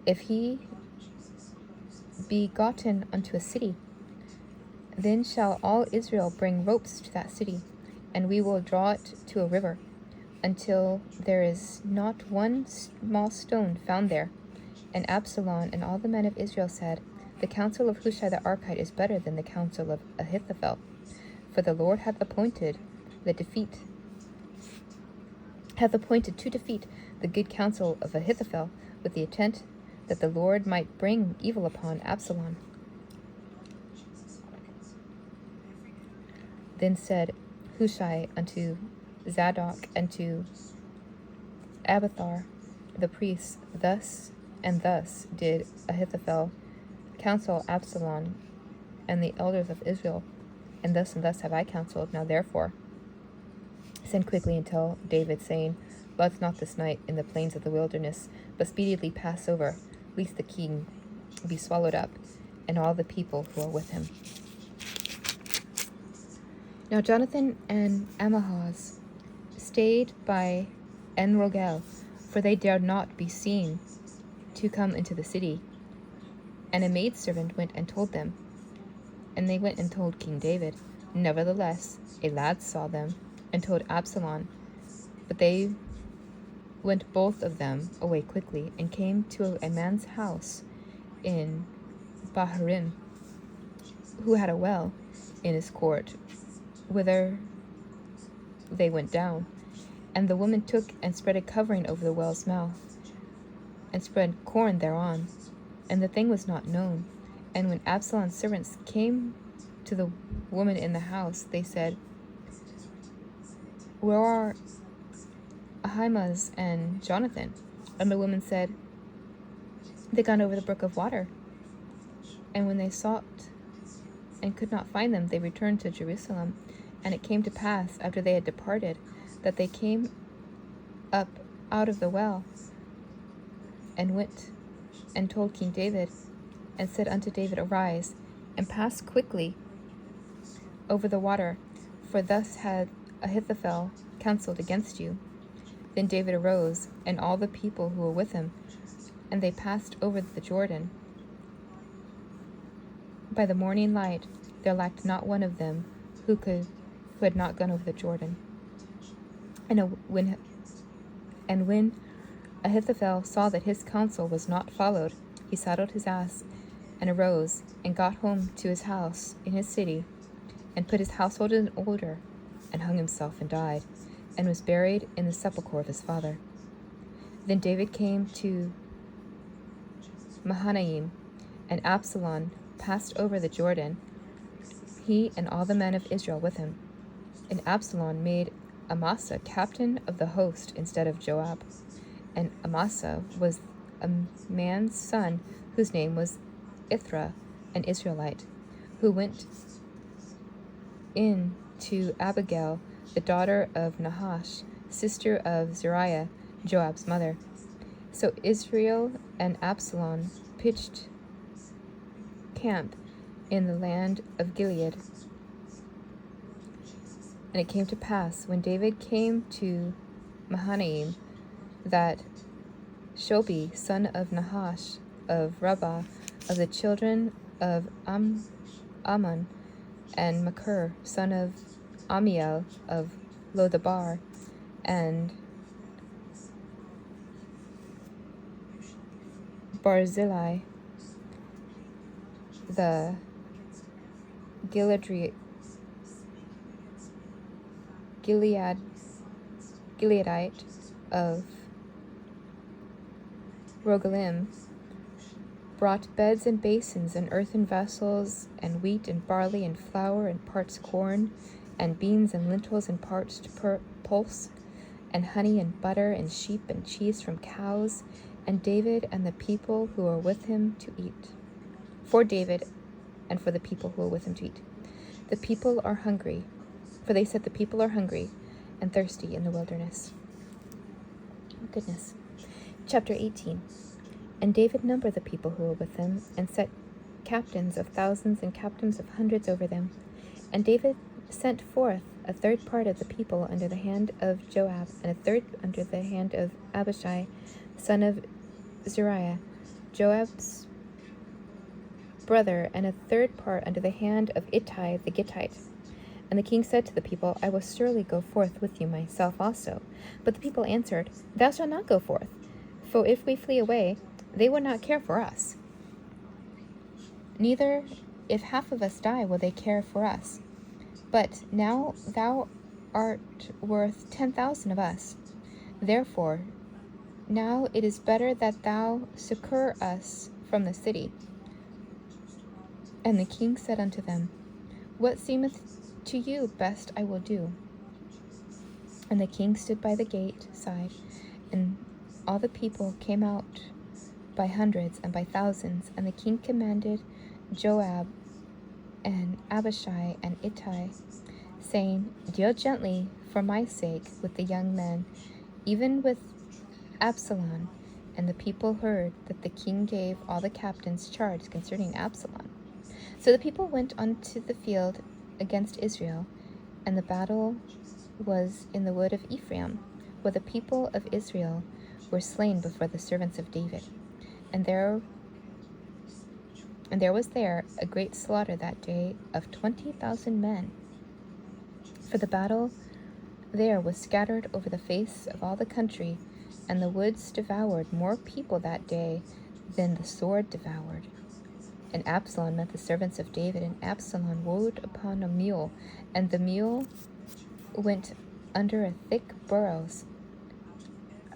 Speaker 1: if he be gotten unto a city, then shall all Israel bring ropes to that city, and we will draw it to a river, until there is not one small stone found there. And Absalom and all the men of Israel said, the counsel of Hushai the Archite is better than the counsel of Ahithophel, for the Lord hath appointed to defeat the good counsel of Ahithophel, with the intent that the Lord might bring evil upon Absalom. Then said Hushai unto Zadok and to Abiathar the priests, thus and thus did Ahithophel counsel Absalom and the elders of Israel, and thus have I counseled. Now therefore send quickly and tell David, saying, lodge not this night in the plains of the wilderness, but speedily pass over, lest the king be swallowed up, and all the people who are with him. Now Jonathan and Amahaz stayed by En-Rogel, for they dared not be seen to come into the city. And a maidservant went and told them, and they went and told King David. Nevertheless, a lad saw them, and told Absalom. But they went both of them away quickly, and came to a man's house in Bahurim, who had a well in his court, whither they went down. And the woman took and spread a covering over the well's mouth, and spread corn thereon, and the thing was not known. And when Absalom's servants came to the woman in the house, they said, where are Ahimaaz and Jonathan? And the woman said, they gone over the brook of water. And when they sought and could not find them, they returned to Jerusalem. And it came to pass, after they had departed, that they came up out of the well, and went and told King David, and said unto David, arise, and pass quickly over the water, for thus had Ahithophel counseled against you. Then David arose, and all the people who were with him, and they passed over the Jordan. By the morning light there lacked not one of them who had not gone over the Jordan. And when Ahithophel saw that his counsel was not followed, he saddled his ass, and arose, and got home to his house in his city, and put his household in order, and hung himself and died, and was buried in the sepulchre of his father. Then David came to Mahanaim, and Absalom passed over the Jordan, he and all the men of Israel with him. And Absalom made Amasa captain of the host instead of Joab. And Amasa was a man's son whose name was Ithra, an Israelite, who went in to Abigail, the daughter of Nahash, sister of Zeruiah, Joab's mother. So Israel and Absalom pitched camp in the land of Gilead. And it came to pass, when David came to Mahanaim, that Shobi, son of Nahash, of Rabbah, of the children of Ammon, and Machir, son of Amiel, of Lodabar, and Barzillai, the Gileadite of Rogelim, brought beds and basins and earthen vessels, and wheat and barley and flour and parched corn, and beans and lentils and parched pulse, and honey and butter and sheep and cheese from cows, and David and the people who were with him to eat. For David and for the people who were with him to eat. The people are hungry, for they said the people are hungry and thirsty in the wilderness. Oh, goodness. Chapter 18. And David numbered the people who were with him, and set captains of thousands and captains of hundreds over them. And David sent forth a third part of the people under the hand of Joab, and a third under the hand of Abishai, son of Zeruiah, Joab's brother, and a third part under the hand of Ittai the Gittite. And the king said to the people, I will surely go forth with you myself also. But the people answered, Thou shalt not go forth, for if we flee away, they will not care for us. Neither, if half of us die, will they care for us. But now thou art worth 10,000 of us. Therefore, now it is better that thou succor us from the city. And the king said unto them, What seemeth to you best I will do. And the king stood by the gate side, and all the people came out by hundreds and by thousands, and the king commanded Joab and Abishai and Ittai, saying, Deal gently for my sake with the young men, even with Absalom. And the people heard that the king gave all the captains charge concerning Absalom. So the people went unto the field against Israel, and the battle was in the wood of Ephraim, where the people of Israel were slain before the servants of David. And there was there a great slaughter that day of 20,000 men. For the battle there was scattered over the face of all the country, and the woods devoured more people that day than the sword devoured. And Absalom met the servants of David, and Absalom rode upon a mule, and the mule went under a thick burrows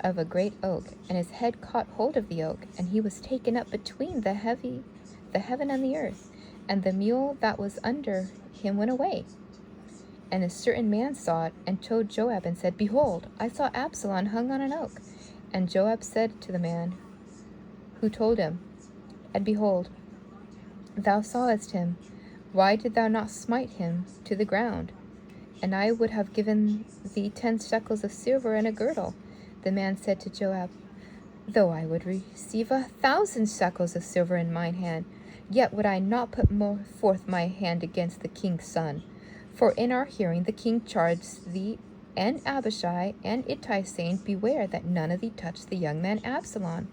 Speaker 1: of a great oak, and his head caught hold of the oak, and he was taken up between the heaven and the earth, and the mule that was under him went away. And a certain man saw it, and told Joab, and said, Behold, I saw Absalom hung on an oak. And Joab said to the man who told him, And behold, thou sawest him, why did thou not smite him to the ground? And I would have given thee 10 shekels of silver and a girdle. The man said to Joab, Though I would receive 1,000 shekels of silver in mine hand, yet would I not put forth my hand against the king's son. For in our hearing the king charged thee and Abishai and Ittai, saying, Beware that none of thee touch the young man Absalom.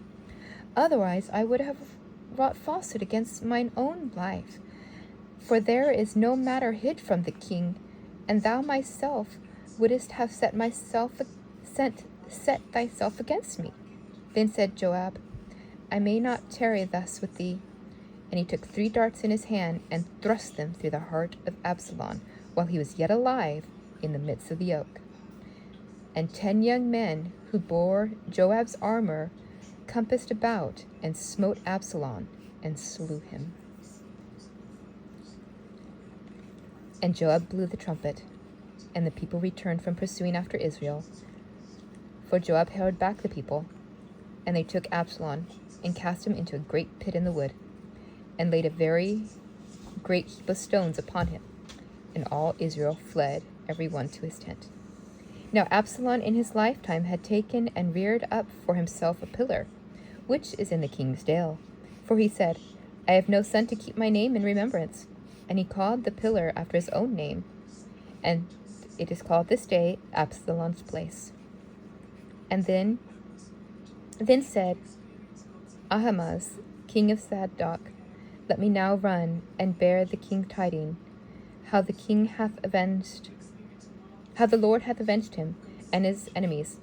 Speaker 1: Otherwise I would have wrought falsehood against mine own life. For there is no matter hid from the king, and thou myself wouldest have set thyself against me. Then said Joab, I may not tarry thus with thee. And he took 3 darts in his hand, and thrust them through the heart of Absalom, while he was yet alive in the midst of the oak. And 10 young men who bore Joab's armor compassed about, and smote Absalom, and slew him. And Joab blew the trumpet, and the people returned from pursuing after Israel. For Joab held back the people, and they took Absalom, and cast him into a great pit in the wood, and laid a very great heap of stones upon him. And all Israel fled, every one to his tent. Now Absalom in his lifetime had taken and reared up for himself a pillar, which is in the king's dale. For he said, I have no son to keep my name in remembrance. And he called the pillar after his own name, and it is called this day Absalom's place. And then said Ahimaaz, king of Zadok, let me now run and bear the king tidings, how the Lord hath avenged him and his enemies.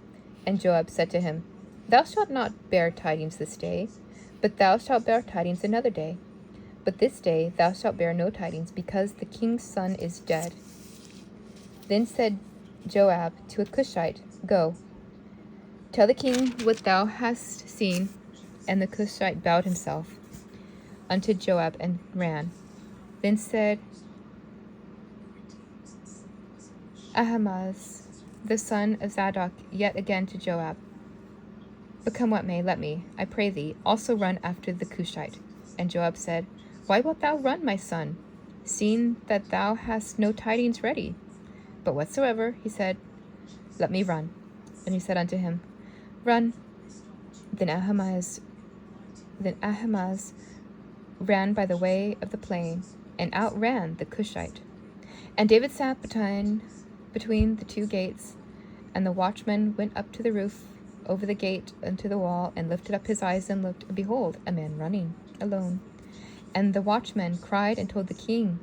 Speaker 1: And Joab said to him, Thou shalt not bear tidings this day, but thou shalt bear tidings another day. But this day thou shalt bear no tidings, because the king's son is dead. Then said Joab to a Cushite, Go, tell the king what thou hast seen. And the Cushite bowed himself unto Joab and ran. Then said Ahimaaz, the son of Zadok, yet again to Joab, But come what may, let me, I pray thee, also run after the Cushite. And Joab said, Why wilt thou run, my son, seeing that thou hast no tidings ready? But whatsoever he said, let me run. And he said unto him, Run. Then Ahimaaz ran by the way of the plain, and outran the Cushite. And David sat between the two gates, and the watchman went up to the roof over the gate unto the wall, and lifted up his eyes and looked, and behold, a man running alone. And the watchman cried and told the king.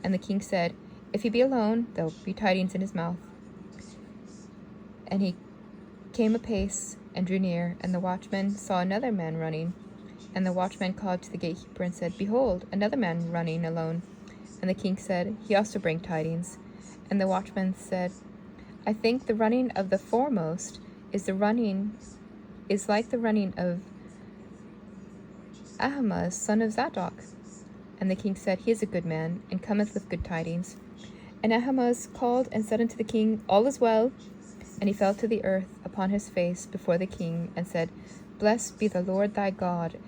Speaker 1: And the king said, If he be alone, there will be tidings in his mouth. And he came apace and drew near, and the watchman saw another man running. And the watchman called to the gatekeeper and said, Behold, another man running alone. And the king said, He also bring tidings. And the watchman said, I think the running of the foremost is like the running of Ahimaaz, son of Zadok. And the king said, He is a good man, and cometh with good tidings. And Ahimaaz called and said unto the king, All is well. And he fell to the earth upon his face before the king, and said, Blessed be the Lord thy God,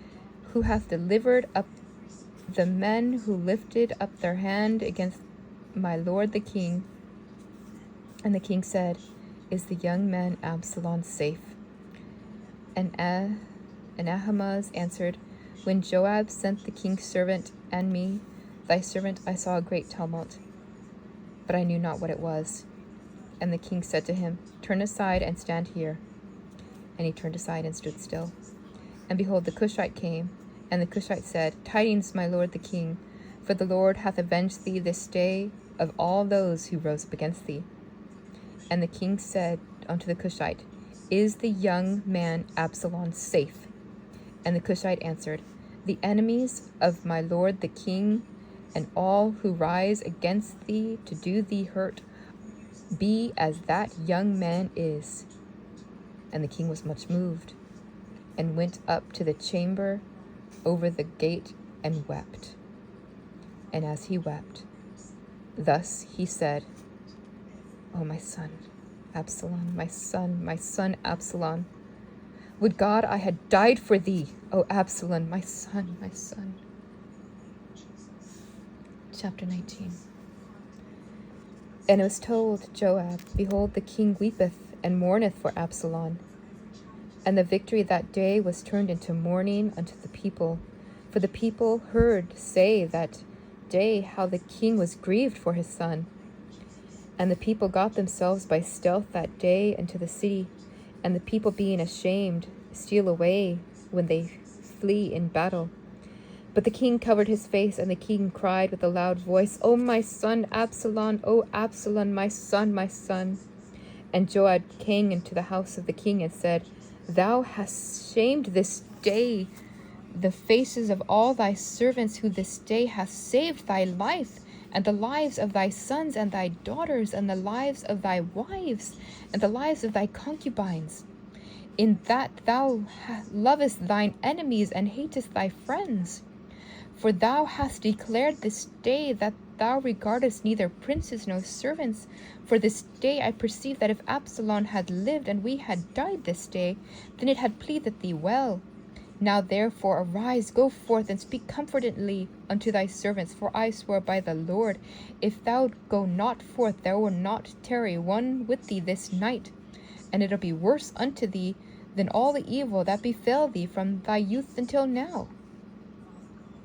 Speaker 1: who hath delivered up the men who lifted up their hand against my lord the king. And the king said, Is the young man Absalom safe? And Ahimaaz answered, When Joab sent the king's servant and me, thy servant, I saw a great tumult, but I knew not what it was. And the king said to him, Turn aside and stand here. And he turned aside and stood still. And behold, the Cushite came. And the Cushite said, Tidings, my lord the king, for the Lord hath avenged thee this day of all those who rose up against thee. And the king said unto the Cushite, Is the young man Absalom safe? And the Cushite answered, The enemies of my lord the king, and all who rise against thee to do thee hurt, be as that young man is. And the king was much moved, and went up to the chamber over the gate, and wept. And as he wept, thus he said, O my son, Absalom, my son, Absalom, would God I had died for thee, O Absalom, my son, my son. Chapter 19. And it was told Joab, Behold, the king weepeth and mourneth for Absalom. And the victory that day was turned into mourning unto the people. For the people heard say that day how the king was grieved for his son. And the people got themselves by stealth that day into the city. And the people, being ashamed, steal away when they flee in battle. But the king covered his face, and the king cried with a loud voice, O my son Absalom, O Absalom, my son, my son. And Joab came into the house of the king and said, Thou hast shamed this day the faces of all thy servants, who this day hath saved thy life, and the lives of thy sons and thy daughters, and the lives of thy wives, and the lives of thy concubines, in that thou lovest thine enemies and hatest thy friends. For thou hast declared this day that thou regardest neither princes nor servants. For this day I perceive that if Absalom had lived, and we had died this day, then it had pleased thee well. Now therefore arise, go forth, and speak comfortably unto thy servants. For I swear by the Lord, if thou go not forth, there will not tarry one with thee this night. And it'll be worse unto thee than all the evil that befell thee from thy youth until now.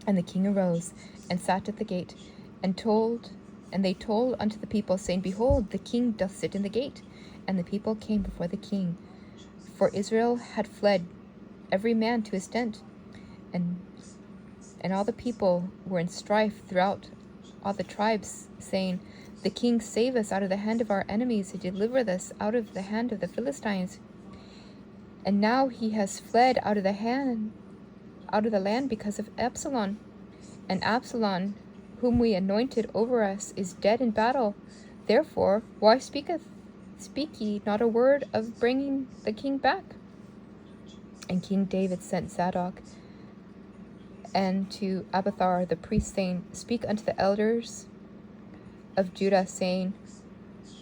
Speaker 1: And the king arose and sat at the gate, and they told unto the people, saying, Behold, the king doth sit in the gate. And the people came before the king, for Israel had fled every man to his tent. And all the people were in strife throughout all the tribes, saying, The king save us out of the hand of our enemies, and deliver us out of the hand of the Philistines. And now he has fled out of the land because of Absalom. And Absalom, whom we anointed over us, is dead in battle. Therefore, why speak ye not a word of bringing the king back? And King David sent Zadok and to Abiathar the priest, saying, Speak unto the elders of Judah, saying,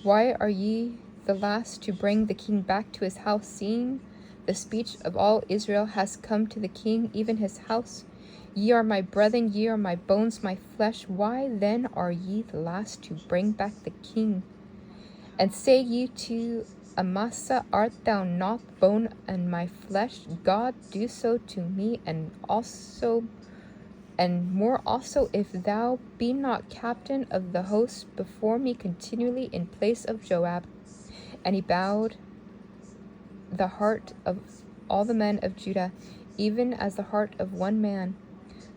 Speaker 1: Why are ye the last to bring the king back to his house, seeing the speech of all Israel has come to the king, even his house? Ye are my brethren, ye are my bones, my flesh. Why then are ye the last to bring back the king? And say ye to Amasa, Art thou not bone and my flesh? God do so to me, and more also, if thou be not captain of the host before me continually in place of Joab. And he bowed the heart of all the men of Judah, even as the heart of one man,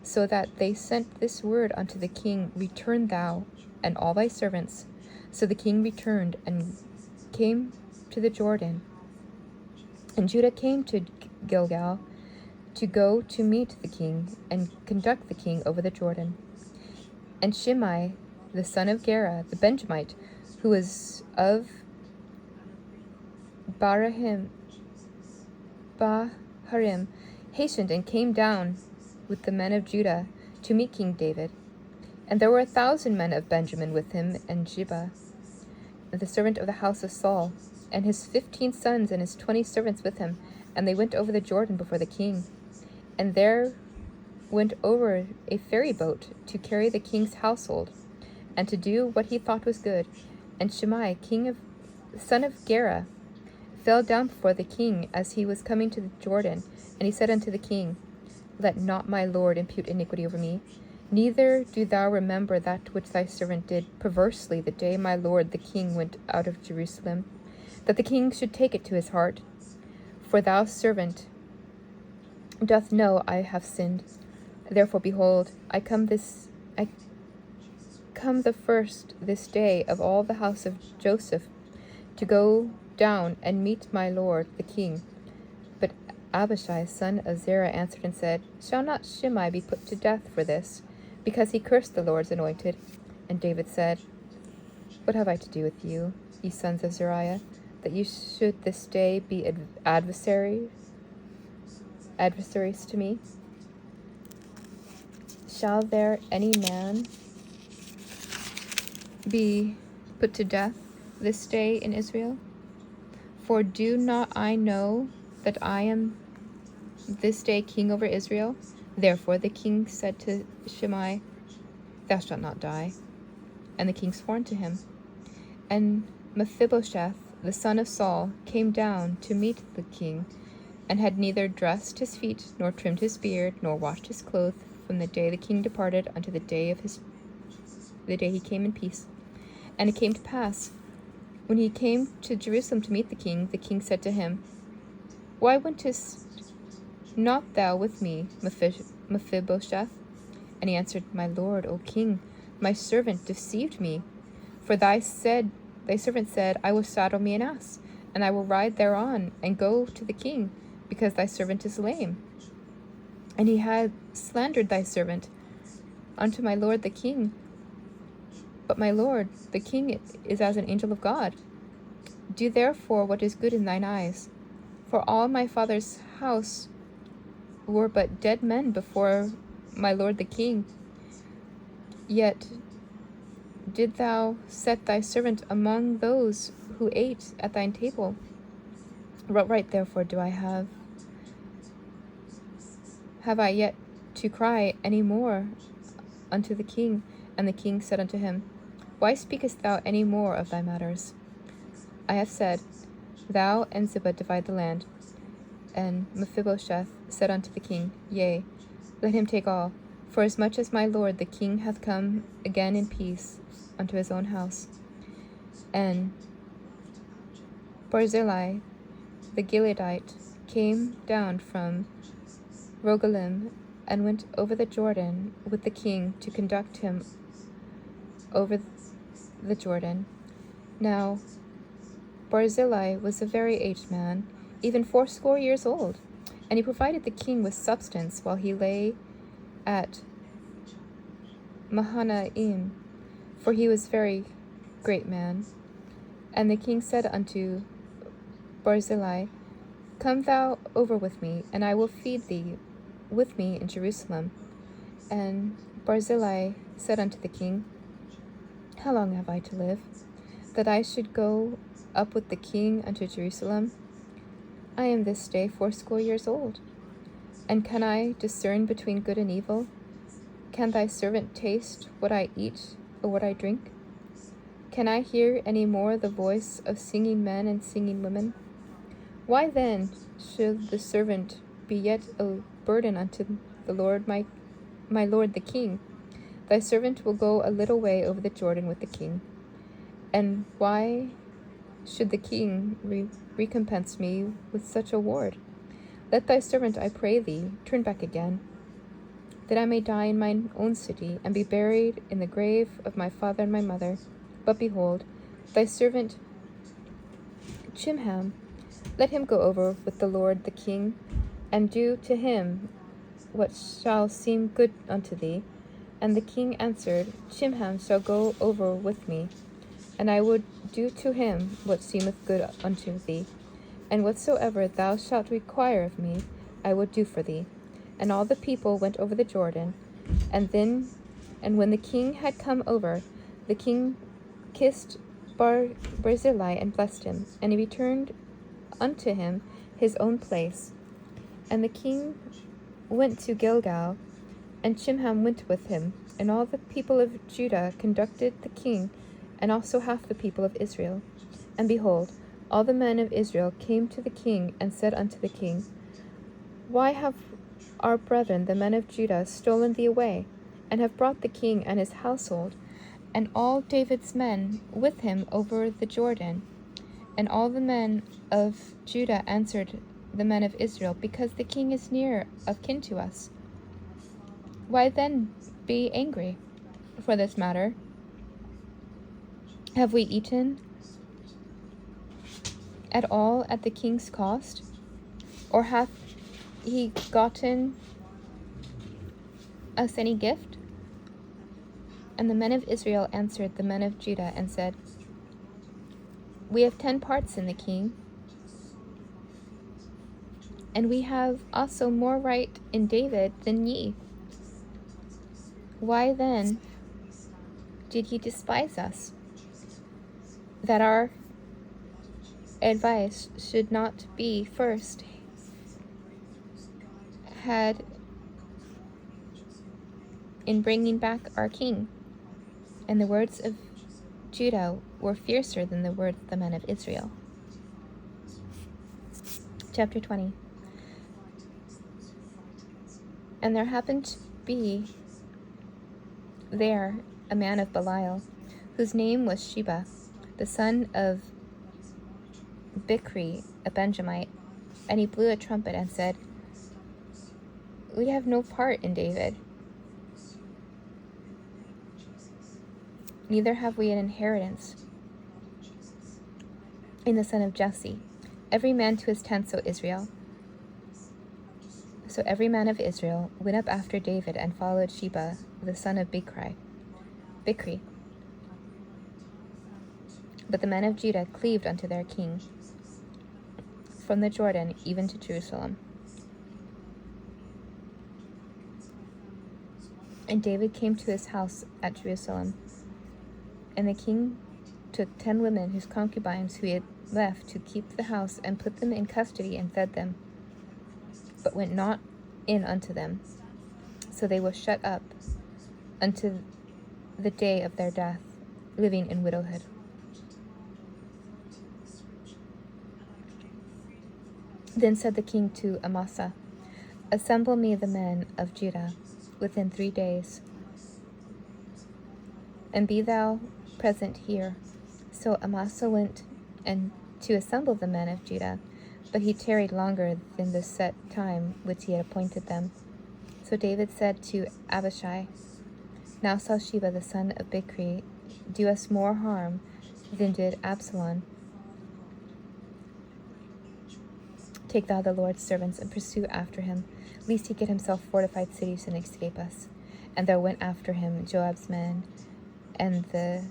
Speaker 1: so that they sent this word unto the king, Return thou and all thy servants. So the king returned and came to the Jordan. And Judah came to Gilgal to go to meet the king and conduct the king over the Jordan. And Shimei, the son of Gera, the Benjamite, who was of Baharim, hastened and came down with the men of Judah to meet King David. And there were 1,000 men of Benjamin with him, and Ziba, the servant of the house of Saul, and his 15 sons and his 20 servants with him. And they went over the Jordan before the king. And there went over a ferry boat to carry the king's household, and to do what he thought was good. And Shimei, son of Gera, fell down before the king as he was coming to the Jordan. And he said unto the king, Let not my lord impute iniquity over me, neither do thou remember that which thy servant did perversely the day my lord the king went out of Jerusalem, that the king should take it to his heart. For thou servant doth know I have sinned. Therefore, behold, I come the first this day of all the house of Joseph to go down and meet my lord the king. But Abishai, son of Zerah, answered and said, Shall not Shimei be put to death for this, because he cursed the Lord's anointed? And David said, What have I to do with you, ye sons of Zeruiah, that you should this day be adversaries to me? Shall there any man be put to death this day in Israel? For do not I know that I am this day king over Israel? Therefore the king said to Shimei, Thou shalt not die. And the king swore unto him. And Mephibosheth, the son of Saul, came down to meet the king, and had neither dressed his feet, nor trimmed his beard, nor washed his clothes, from the day the king departed unto the day he came in peace. And it came to pass, when he came to Jerusalem to meet the king said to him, Why wentest not thou with me, Mephibosheth? And he answered, My lord, O king, my servant deceived me. For thy servant said, I will saddle me an ass, and I will ride thereon, and go to the king, because thy servant is lame. And he had slandered thy servant unto my lord the king. But my lord the king is as an angel of God. Do therefore what is good in thine eyes. For all my father's house were but dead men before my lord the king. Yet did thou set thy servant among those who ate at thine table. What right therefore do I have I yet to cry any more unto the king? And the king said unto him, Why speakest thou any more of thy matters? I have said, Thou and Ziba divide the land. And Mephibosheth said unto the king, Yea, let him take all. For as much as my lord the king hath come again in peace unto his own house. And Barzillai the Gileadite came down from Rogelim and went over the Jordan with the king to conduct him over the Jordan. Now Barzillai was a very aged man, even 80 years old, and he provided the king with substance while he lay at Mahanaim, for he was very great man. And the king said unto Barzillai, Come thou over with me, and I will feed thee with me in Jerusalem. And Barzillai said unto the king, How long have I to live, that I should go up with the king unto Jerusalem? I am this day 80 years old. And can I discern between good and evil? Can thy servant taste what I eat or what I drink? Can I hear any more the voice of singing men and singing women? Why then should the servant be yet a burden unto the Lord my lord the king? Thy servant will go a little way over the Jordan with the king. And why should the king recompense me with such a ward? Let thy servant, I pray thee, turn back again, that I may die in mine own city, and be buried in the grave of my father and my mother. But behold, thy servant Chimham, let him go over with the Lord the king, and do to him what shall seem good unto thee. And the king answered, Chimham shall go over with me, and I would do to him what seemeth good unto thee. And whatsoever thou shalt require of me, I will do for thee. And all the people went over the Jordan. And when the king had come over, the king kissed Barzillai and blessed him, and he returned unto him his own place. And the king went to Gilgal, and Chimham went with him. And all the people of Judah conducted the king, and also half the people of Israel. And behold, all the men of Israel came to the king, and said unto the king, Why have our brethren, the men of Judah, stolen thee away, and have brought the king and his household, and all David's men with him over the Jordan? And all the men of Judah answered the men of Israel, Because the king is near of kin to us. Why then be angry for this matter? Have we eaten at all at the king's cost? Or hath he gotten us any gift? And the men of Israel answered the men of Judah and said, We have 10 parts in the king, and we have also more right in David than ye. Why then did ye despise us, that our advice should not be first had in bringing back our king? And the words of Judah were fiercer than the words of the men of Israel. Chapter 20. And there happened to be there a man of Belial, whose name was Sheba, the son of Bichri, a Benjamite. And he blew a trumpet and said, We have no part in David, neither have we an inheritance in the son of Jesse. Every man to his tent, O Israel. So every man of Israel went up after David and followed Sheba, the son of Bichri. But the men of Judah cleaved unto their king from the Jordan even to Jerusalem. And David came to his house at Jerusalem. And the king took 10 women, whose concubines who he had left to keep the house, and put them in custody and fed them, but went not in unto them. So they were shut up unto the day of their death, living in widowhood. Then said the king to Amasa, Assemble me the men of Judah, within 3 days. And be thou present here. So Amasa went and to assemble the men of Judah, but he tarried longer than the set time which he had appointed them. So David said to Abishai, Now shall Sheba the son of Bichri do us more harm than did Absalom. Take thou the Lord's servants and pursue after him, lest he get himself fortified cities and escape us. And there went after him Joab's men, and the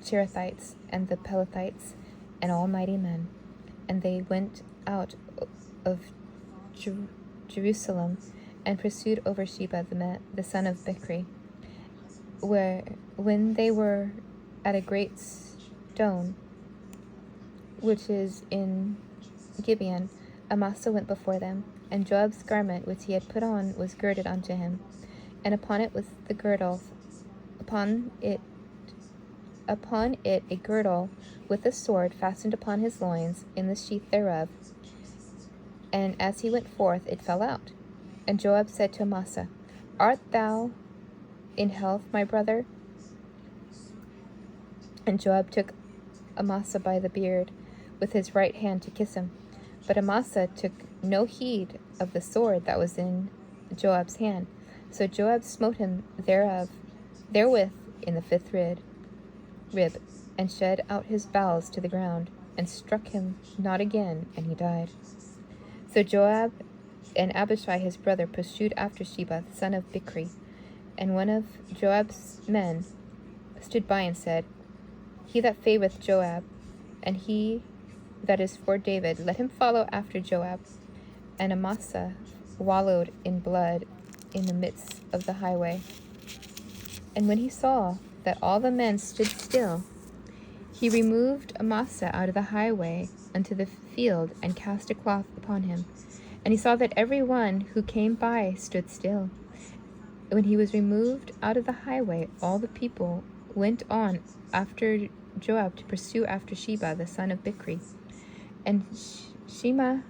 Speaker 1: Cherethites, and the Pelethites, and all mighty men. And they went out of Jerusalem, and pursued over Sheba the son of Bichri. When they were at a great stone, which is in Gibeon, Amasa went before them, and Joab's garment which he had put on was girded unto him, and upon it was the girdle, upon it a girdle with a sword fastened upon his loins in the sheath thereof. And as he went forth, it fell out. And Joab said to Amasa, Art thou in health, my brother? And Joab took Amasa by the beard with his right hand to kiss him. But Amasa took no heed of the sword that was in Joab's hand. So Joab smote him therewith in the 5th rib, and shed out his bowels to the ground, and struck him not again, and he died. So Joab and Abishai his brother pursued after Sheba the son of Bichri. And one of Joab's men stood by and said, He that favoreth Joab, and he that is for David, let him follow after Joab. And Amasa wallowed in blood in the midst of the highway. And when he saw that all the men stood still, he removed Amasa out of the highway unto the field, and cast a cloth upon him. And he saw that every one who came by stood still. When he was removed out of the highway, all the people went on after Joab to pursue after Sheba the son of Bichri. And Sheba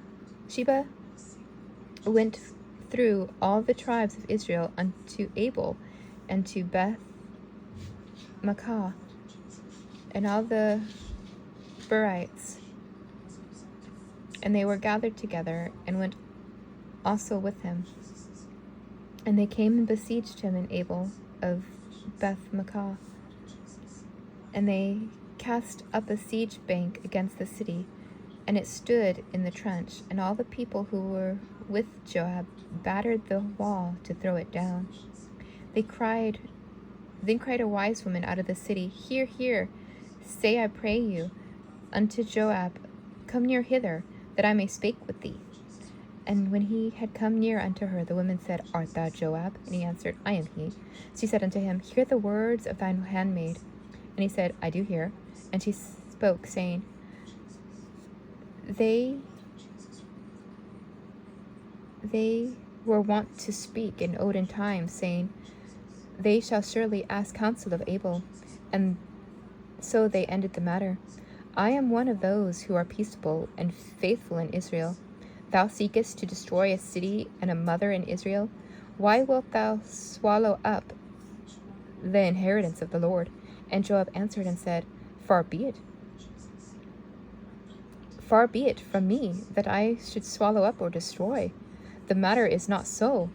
Speaker 1: went through all the tribes of Israel unto Abel, and to Beth Makkah, and all the Berites. And they were gathered together, and went also with him. And they came and besieged him in Abel of Beth Makkah. And they cast up a siege bank against the city, and it stood in the trench. And all the people who were with Joab battered the wall to throw it down. Then cried a wise woman out of the city, Hear, hear, say, I pray you, unto Joab, Come near hither, that I may speak with thee. And when he had come near unto her, the woman said, Art thou Joab? And he answered, I am he. She said unto him, Hear the words of thine handmaid. And he said, I do hear. And she spoke, saying, They were wont to speak in olden times, saying, They shall surely ask counsel of Abel. And so they ended the matter. I am one of those who are peaceable and faithful in Israel. Thou seekest to destroy a city and a mother in Israel. Why wilt thou swallow up the inheritance of the Lord? And Joab answered and said, Far be it from me that I should swallow up or destroy. The matter is not so.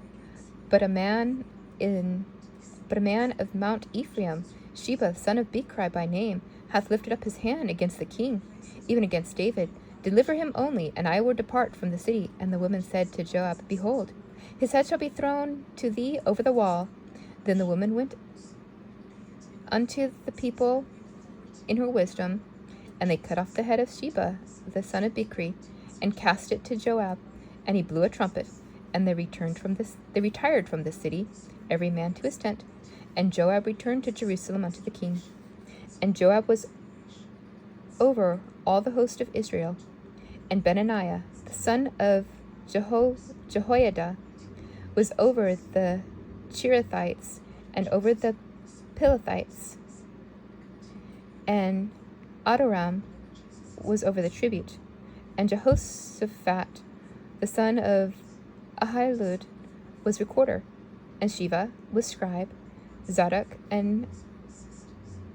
Speaker 1: But a man of Mount Ephraim, Sheba, son of Bichri by name, hath lifted up his hand against the king, even against David. Deliver him only, and I will depart from the city. And the woman said to Joab, Behold, his head shall be thrown to thee over the wall. Then the woman went unto the people in her wisdom, and they cut off the head of Sheba, the son of Bichri, and cast it to Joab. And he blew a trumpet, and they retired from the city, every man to his tent. And Joab returned to Jerusalem unto the king. And Joab was over all the host of Israel. And Benaiah, the son of Jehoiada, was over the Cherethites, and over the Pelethites. And Adoram was over the tribute. And Jehoshaphat, the son of Ahilud, was recorder. and Shiva was scribe, Zadok and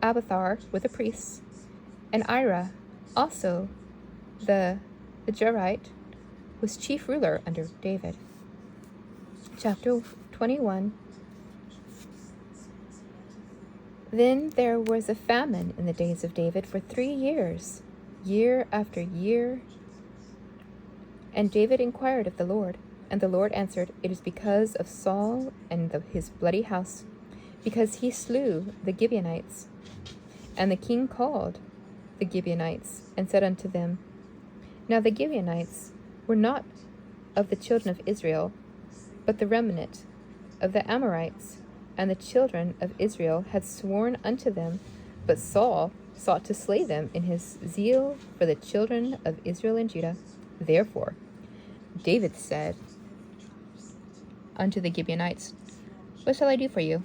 Speaker 1: Abiathar were the priests, and Ira, also the Jerite, was chief ruler under David. Chapter 21. Then there was a famine in the days of David for 3 years, year after year. And David inquired of the Lord, and the Lord answered, "It is because of Saul and his bloody house, because he slew the Gibeonites." And the king called the Gibeonites and said unto them, Now the Gibeonites were not of the children of Israel, but the remnant of the Amorites, and the children of Israel had sworn unto them, but Saul sought to slay them in his zeal for the children of Israel and Judah. Therefore David said unto the Gibeonites, What shall I do for you?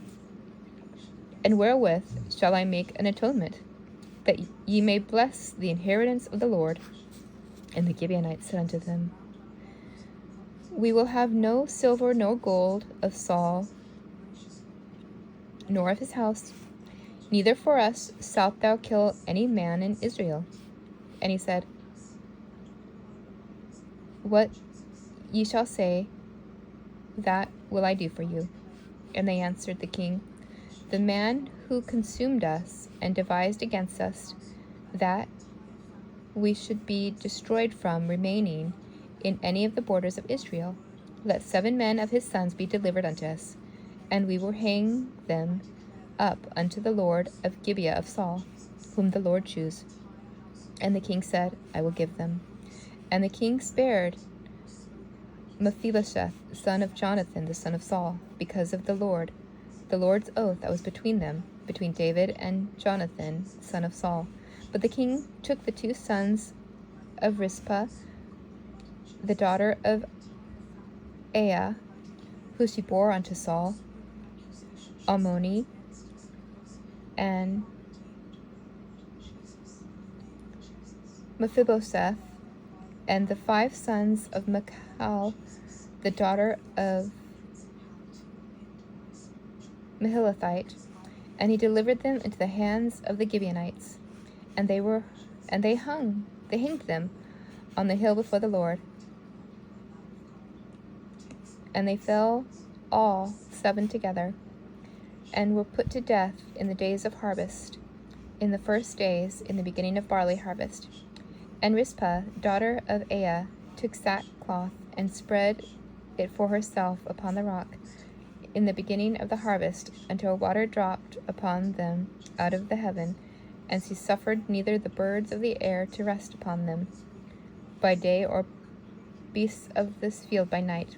Speaker 1: And wherewith shall I make an atonement, that ye may bless the inheritance of the Lord? And the Gibeonites said unto them, We will have no silver nor gold of Saul, nor of his house, neither for us shalt thou kill any man in Israel. And he said, What ye shall say, that will I do for you. And they answered the king, The man who consumed us and devised against us, that we should be destroyed from remaining in any of the borders of Israel, let 7 men of his sons be delivered unto us, and we will hang them up unto the Lord of Gibeah of Saul, whom the Lord choose. And the king said, I will give them. And the king spared Mephibosheth, son of Jonathan, the son of Saul, because of the Lord's oath that was between them, between David and Jonathan, son of Saul. But the king took the 2 sons of Rizpah, the daughter of Aiah, who she bore unto Saul, Almoni, and Mephibosheth, and the 5 sons of Michal, the daughter of Mahalathite, and he delivered them into the hands of the Gibeonites, and they hanged them on the hill before the Lord. And they fell all 7 together, and were put to death in the days of harvest, in the first days, in the beginning of barley harvest. And Rizpah, daughter of Aiah, took sackcloth, and spread it for herself upon the rock, in the beginning of the harvest, until water dropped upon them out of the heaven, and she suffered neither the birds of the air to rest upon them by day, or beasts of this field by night.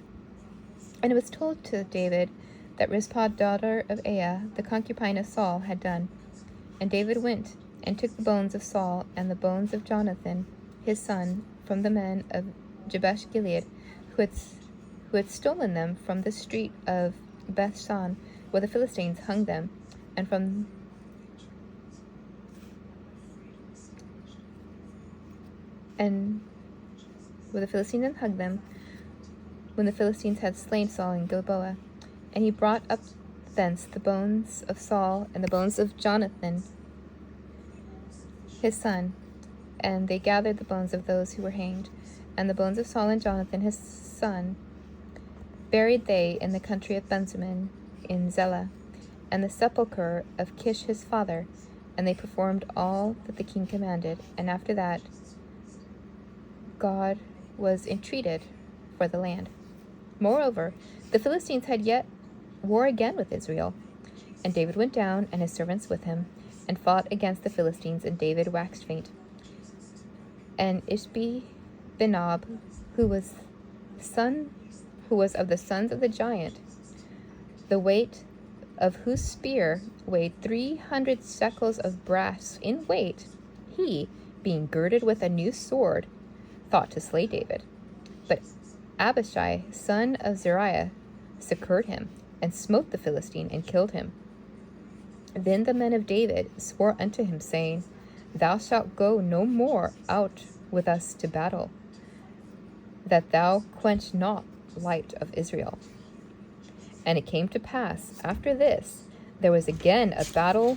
Speaker 1: And it was told to David that Rizpah, daughter of Aiah, the concubine of Saul, had done. And David went and took the bones of Saul and the bones of Jonathan, his son, from the men of Jabesh Gilead, who had stolen them from the street of Bethshan, where the Philistines hung them, and where the Philistines hung them, when the Philistines had slain Saul in Gilboa. And he brought up thence the bones of Saul and the bones of Jonathan, his son, and they gathered the bones of those who were hanged, and the bones of Saul and Jonathan, his son, buried they in the country of Benjamin, in Zelah, and the sepulchre of Kish his father, and they performed all that the king commanded. And after that, God was entreated for the land. Moreover, the Philistines had yet war again with Israel, and David went down, and his servants with him, and fought against the Philistines, and David waxed faint. And Ishbi-Benob, who was of the sons of the giant, the weight of whose spear weighed 300 shekels of brass in weight, he, being girded with a new sword, thought to slay David. But Abishai, son of Zeruiah, succored him, and smote the Philistine, and killed him. Then the men of David swore unto him, saying, Thou shalt go no more out with us to battle, that thou quench not light of Israel. And it came to pass after this, there was again a battle.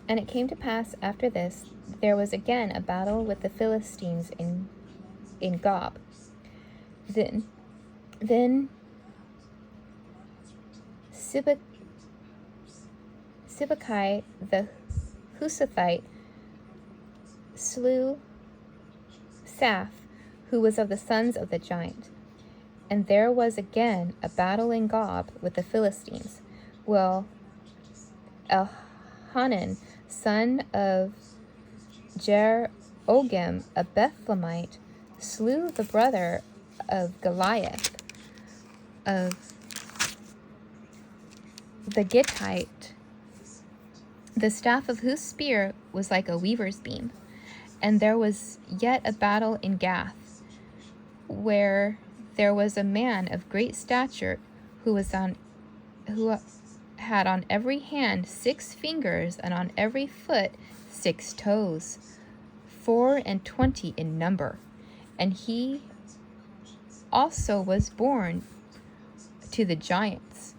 Speaker 1: And it came to pass after this, there was again a battle with the Philistines in Gob. Then Sibbecai the Husathite slew Saph, who was of the sons of the giant. And there was again a battle in Gob with the Philistines. Well, Elhanan, son of Jer-ogem, a Bethlehemite, slew the brother of Goliath of the Gittite, the staff of whose spear was like a weaver's beam. And there was yet a battle in Gath, where there was a man of great stature who had on every hand 6 fingers, and on every foot 6 toes, 24 in number. And he also was born to the giants.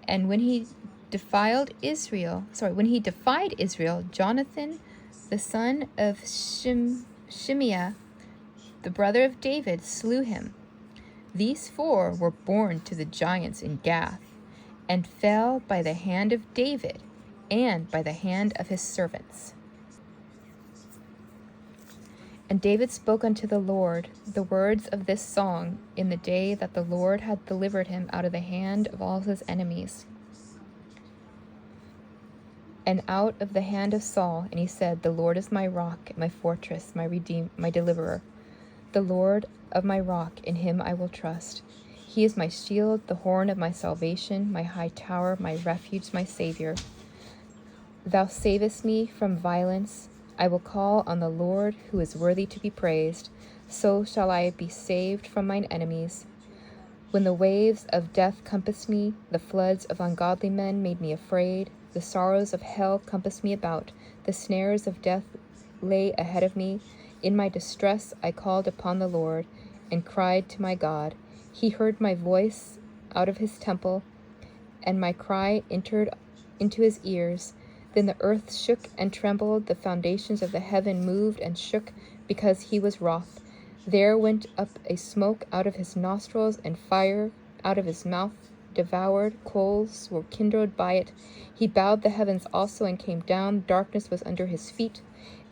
Speaker 1: And when he defied Israel, Jonathan, the son of Shimeah, the brother of David, slew him. These 4 were born to the giants in Gath, and fell by the hand of David and by the hand of his servants. And David spoke unto the Lord the words of this song in the day that the Lord had delivered him out of the hand of all his enemies, and out of the hand of Saul. And he said, The Lord is my rock, my fortress, my deliverer. The Lord of my rock, in him I will trust. He is my shield, the horn of my salvation, my high tower, my refuge, my Savior. Thou savest me from violence. I will call on the Lord, who is worthy to be praised. So shall I be saved from mine enemies. When the waves of death compassed me, the floods of ungodly men made me afraid. The sorrows of hell compassed me about. The snares of death lay ahead of me. In my distress I called upon the Lord, and cried to my God. He heard my voice out of his temple, and my cry entered into his ears. Then the earth shook and trembled, the foundations of the heaven moved and shook, because he was wroth. There went up a smoke out of his nostrils, and fire out of his mouth devoured. Coals were kindled by it. He bowed the heavens also, and came down. Darkness was under his feet,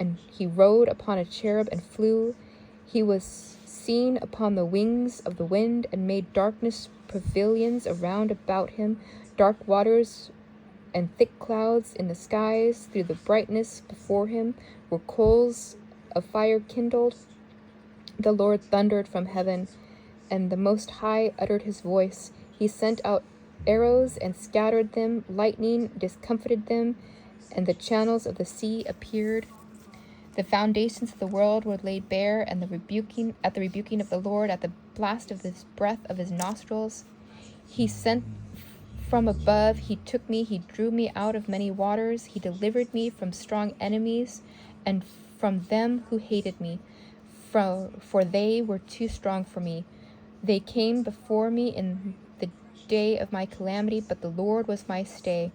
Speaker 1: and he rode upon a cherub and flew. He was seen upon the wings of the wind, and made darkness pavilions around about him, dark waters and thick clouds in the skies. Through the brightness before him were coals of fire kindled. The Lord thundered from heaven, and the Most High uttered his voice. He sent out arrows and scattered them. Lightning discomfited them, and the channels of the sea appeared. The foundations of the world were laid bare, and at the rebuking of the Lord, at the blast of the breath of his nostrils. He sent from above, he took me, he drew me out of many waters. He delivered me from strong enemies, and from them who hated me, for they were too strong for me. They came before me in the day of my calamity, but the Lord was my stay.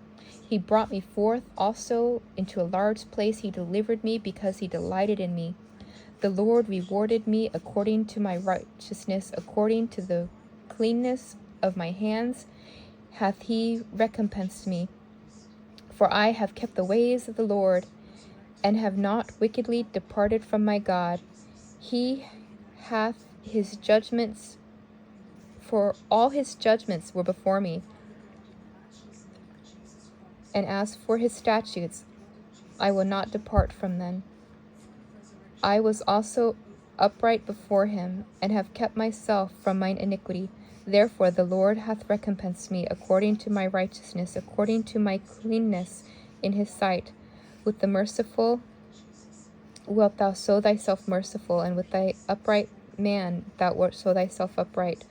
Speaker 1: He brought me forth also into a large place. He delivered me because he delighted in me. The Lord rewarded me according to my righteousness, according to the cleanness of my hands hath he recompensed me. For I have kept the ways of the Lord, and have not wickedly departed from my God. He hath his judgments, for all his judgments were before me. And as for his statutes, I will not depart from them. I was also upright before him, and have kept myself from mine iniquity. Therefore the Lord hath recompensed me according to my righteousness, according to my cleanness in his sight. With the merciful wilt thou show thyself merciful, and with thy upright man thou wilt show thyself upright.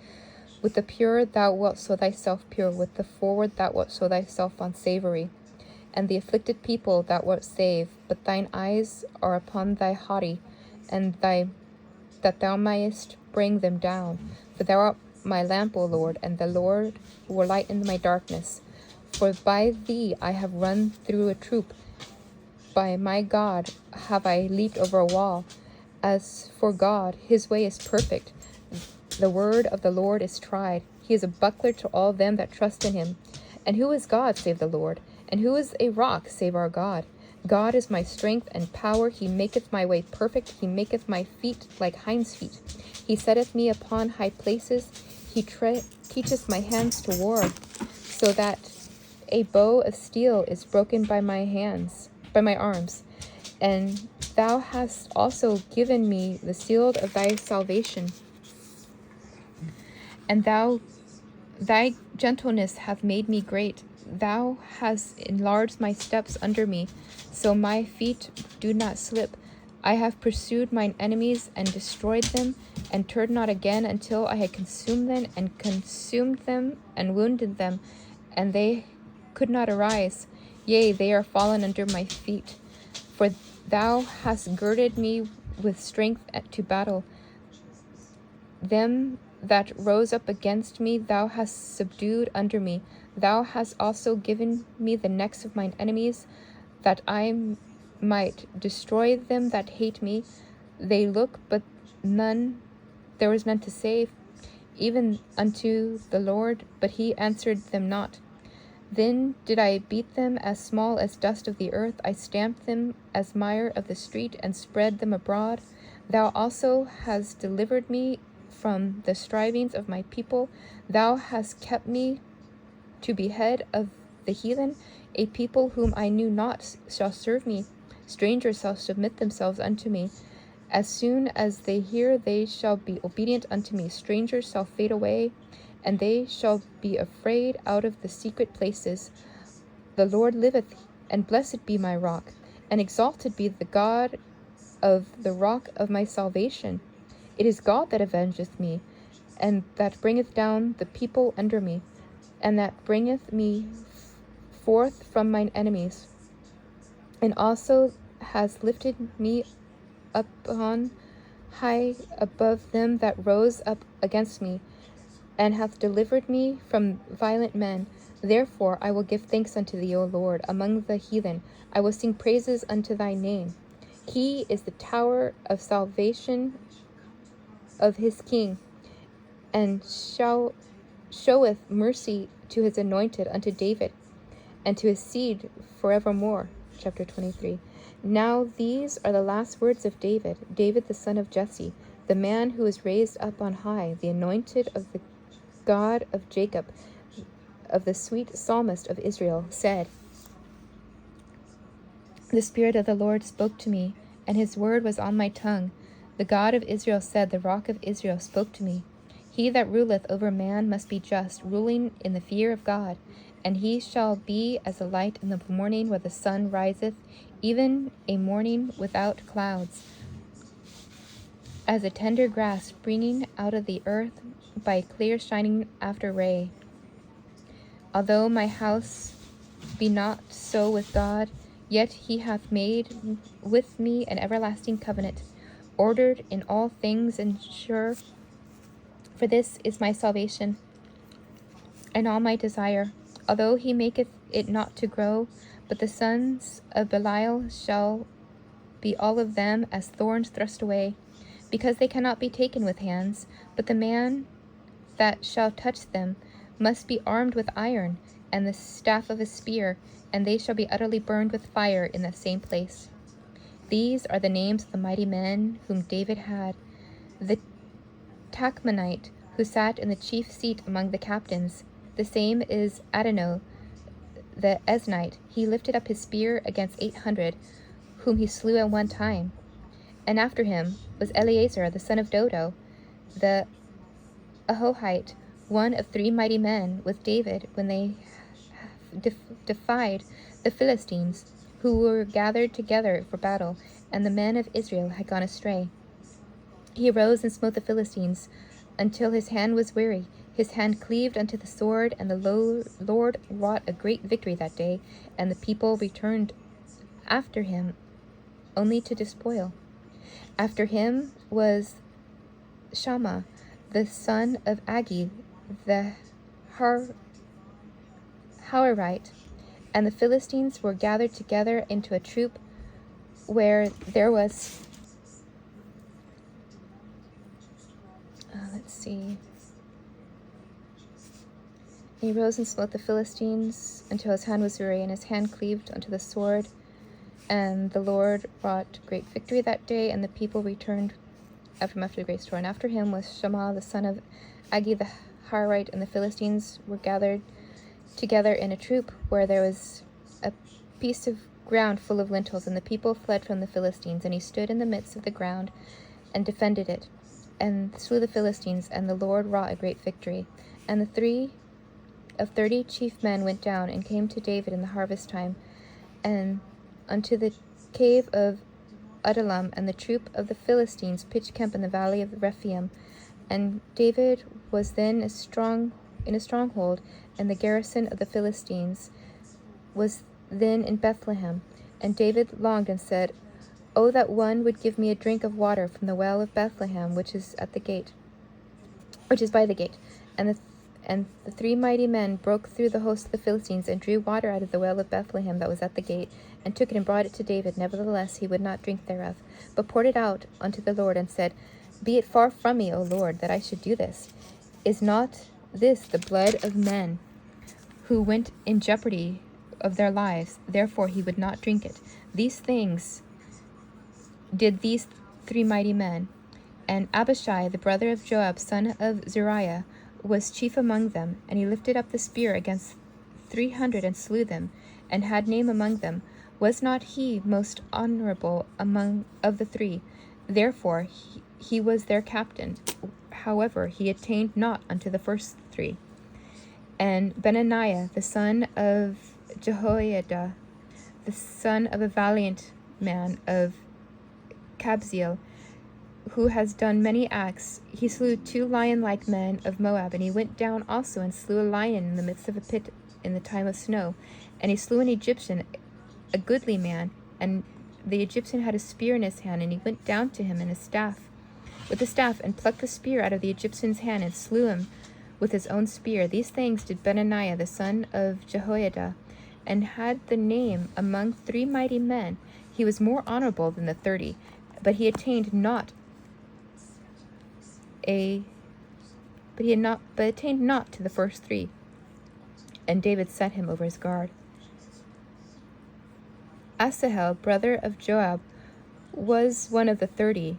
Speaker 1: With the pure thou wilt show thyself pure, with the froward thou wilt show thyself unsavory. And the afflicted people thou wilt save, but thine eyes are upon thy haughty, and that thou mayest bring them down. For thou art my lamp, O Lord, and the Lord will lighten my darkness. For by thee I have run through a troop. By my God have I leaped over a wall. As for God, his way is perfect. The word of the Lord is tried. He is a buckler to all them that trust in him. And who is God save the Lord? And who is a rock save our God? God is my strength and power. He maketh my way perfect. He maketh my feet like hinds' feet. He setteth me upon high places. He teacheth my hands to war, so that a bow of steel is broken by my arms. And thou hast also given me the shield of thy salvation. And thy gentleness hath made me great. Thou hast enlarged my steps under me, so my feet do not slip. I have pursued mine enemies and destroyed them, and turned not again until I had consumed them and wounded them, and they could not arise. Yea, they are fallen under my feet. For thou hast girded me with strength to battle. Them that rose up against me thou hast subdued under me. Thou hast also given me the necks of mine enemies, that I might destroy them that hate me. They look, but there was none to save, even unto the Lord, but he answered them not. Then did I beat them as small as dust of the earth. I stamped them as mire of the street, and spread them abroad. Thou also hast delivered me from the strivings of my people. Thou hast kept me to be head of the heathen. A people whom I knew not shall serve me. Strangers shall submit themselves unto me. As soon as they hear, they shall be obedient unto me. Strangers shall fade away, and they shall be afraid out of the secret places. The Lord liveth, and blessed be my rock, and exalted be the God of the rock of my salvation. It is God that avengeth me, and that bringeth down the people under me, and that bringeth me forth from mine enemies, and also has lifted me up on high above them that rose up against me, and hath delivered me from violent men. Therefore I will give thanks unto thee, O Lord, among the heathen. I will sing praises unto thy name. He is the tower of salvation of his king, and showeth mercy to his anointed, unto David, and to his seed forevermore. Chapter 23. Now these are the last words of David, David the son of Jesse, the man who was raised up on high, the anointed of the God of Jacob, of the sweet psalmist of Israel, said, The Spirit of the Lord spoke to me, and his word was on my tongue. The God of Israel said, The rock of Israel spoke to me. He that ruleth over man must be just, ruling in the fear of God. And he shall be as a light in the morning where the sun riseth, even a morning without clouds, as a tender grass springing out of the earth by clear shining after ray. Although my house be not so with God, yet he hath made with me an everlasting covenant, ordered in all things and sure. For this is my salvation and all my desire. Although he maketh it not to grow, but the sons of Belial shall be all of them as thorns thrust away, because they cannot be taken with hands. But the man that shall touch them must be armed with iron, and the staff of a spear, and they shall be utterly burned with fire in the same place. These are the names of the mighty men whom David had: the Tachmonite, who sat in the chief seat among the captains. The same is Adonai the Eznite. He lifted up his spear against 800, whom he slew at one time. And after him was Eleazar the son of Dodo, the Ahohite, one of 3 mighty men with David when they defied the Philistines, who were gathered together for battle, and the men of Israel had gone astray. He arose and smote the Philistines until his hand was weary. His hand cleaved unto the sword, and the Lord wrought a great victory that day, and the people returned after him only to despoil. After him was Shammah, the son of Agi, the Haorite, and the Philistines were gathered together into a troop where there was, He rose and smote the Philistines until his hand was weary, and his hand cleaved unto the sword. And the Lord wrought great victory that day, and the people returned after the great store. And after him was Shammah the son of Agi the Harite, and the Philistines were gathered together in a troop where there was a piece of ground full of lentils, and the people fled from the Philistines. And he stood in the midst of the ground and defended it, and slew the Philistines, and the Lord wrought a great victory. And the 30 chief men went down and came to David in the harvest time, and unto the cave of Adullam, and the troop of the Philistines pitched camp in the valley of Rephaim. And David was then in a stronghold, and the garrison of the Philistines was then in Bethlehem. And David longed and said, "Oh, that one would give me a drink of water from the well of Bethlehem, which is by the gate." And the 3 mighty men broke through the host of the Philistines, and drew water out of the well of Bethlehem that was at the gate, and took it and brought it to David. Nevertheless he would not drink thereof, but poured it out unto the Lord, and said, "Be it far from me, O Lord, that I should do this. Is not this the blood of men who went in jeopardy of their lives?" Therefore he would not drink it. These things did these 3 mighty men. And Abishai, the brother of Joab, son of Zeruiah, was chief among them, and he lifted up the spear against 300 and slew them, and had name among them. Was not he most honorable of the 3? Therefore he was their captain. However, he attained not unto the first 3. And Benaniah, the son of Jehoiada, the son of a valiant man of Kabzeel, who has done many acts, he slew 2 lion-like men of Moab. And he went down also and slew a lion in the midst of a pit in the time of snow. And he slew an Egyptian, a goodly man, and the Egyptian had a spear in his hand, and he went down to him with a staff, and plucked the spear out of the Egyptian's hand, and slew him with his own spear. These things did Benaniah the son of Jehoiada, and had the name among 3 mighty men. He was more honorable than the 30, but he attained not to the first 3. And David set him over his guard. Asahel, brother of Joab, was one of the 30.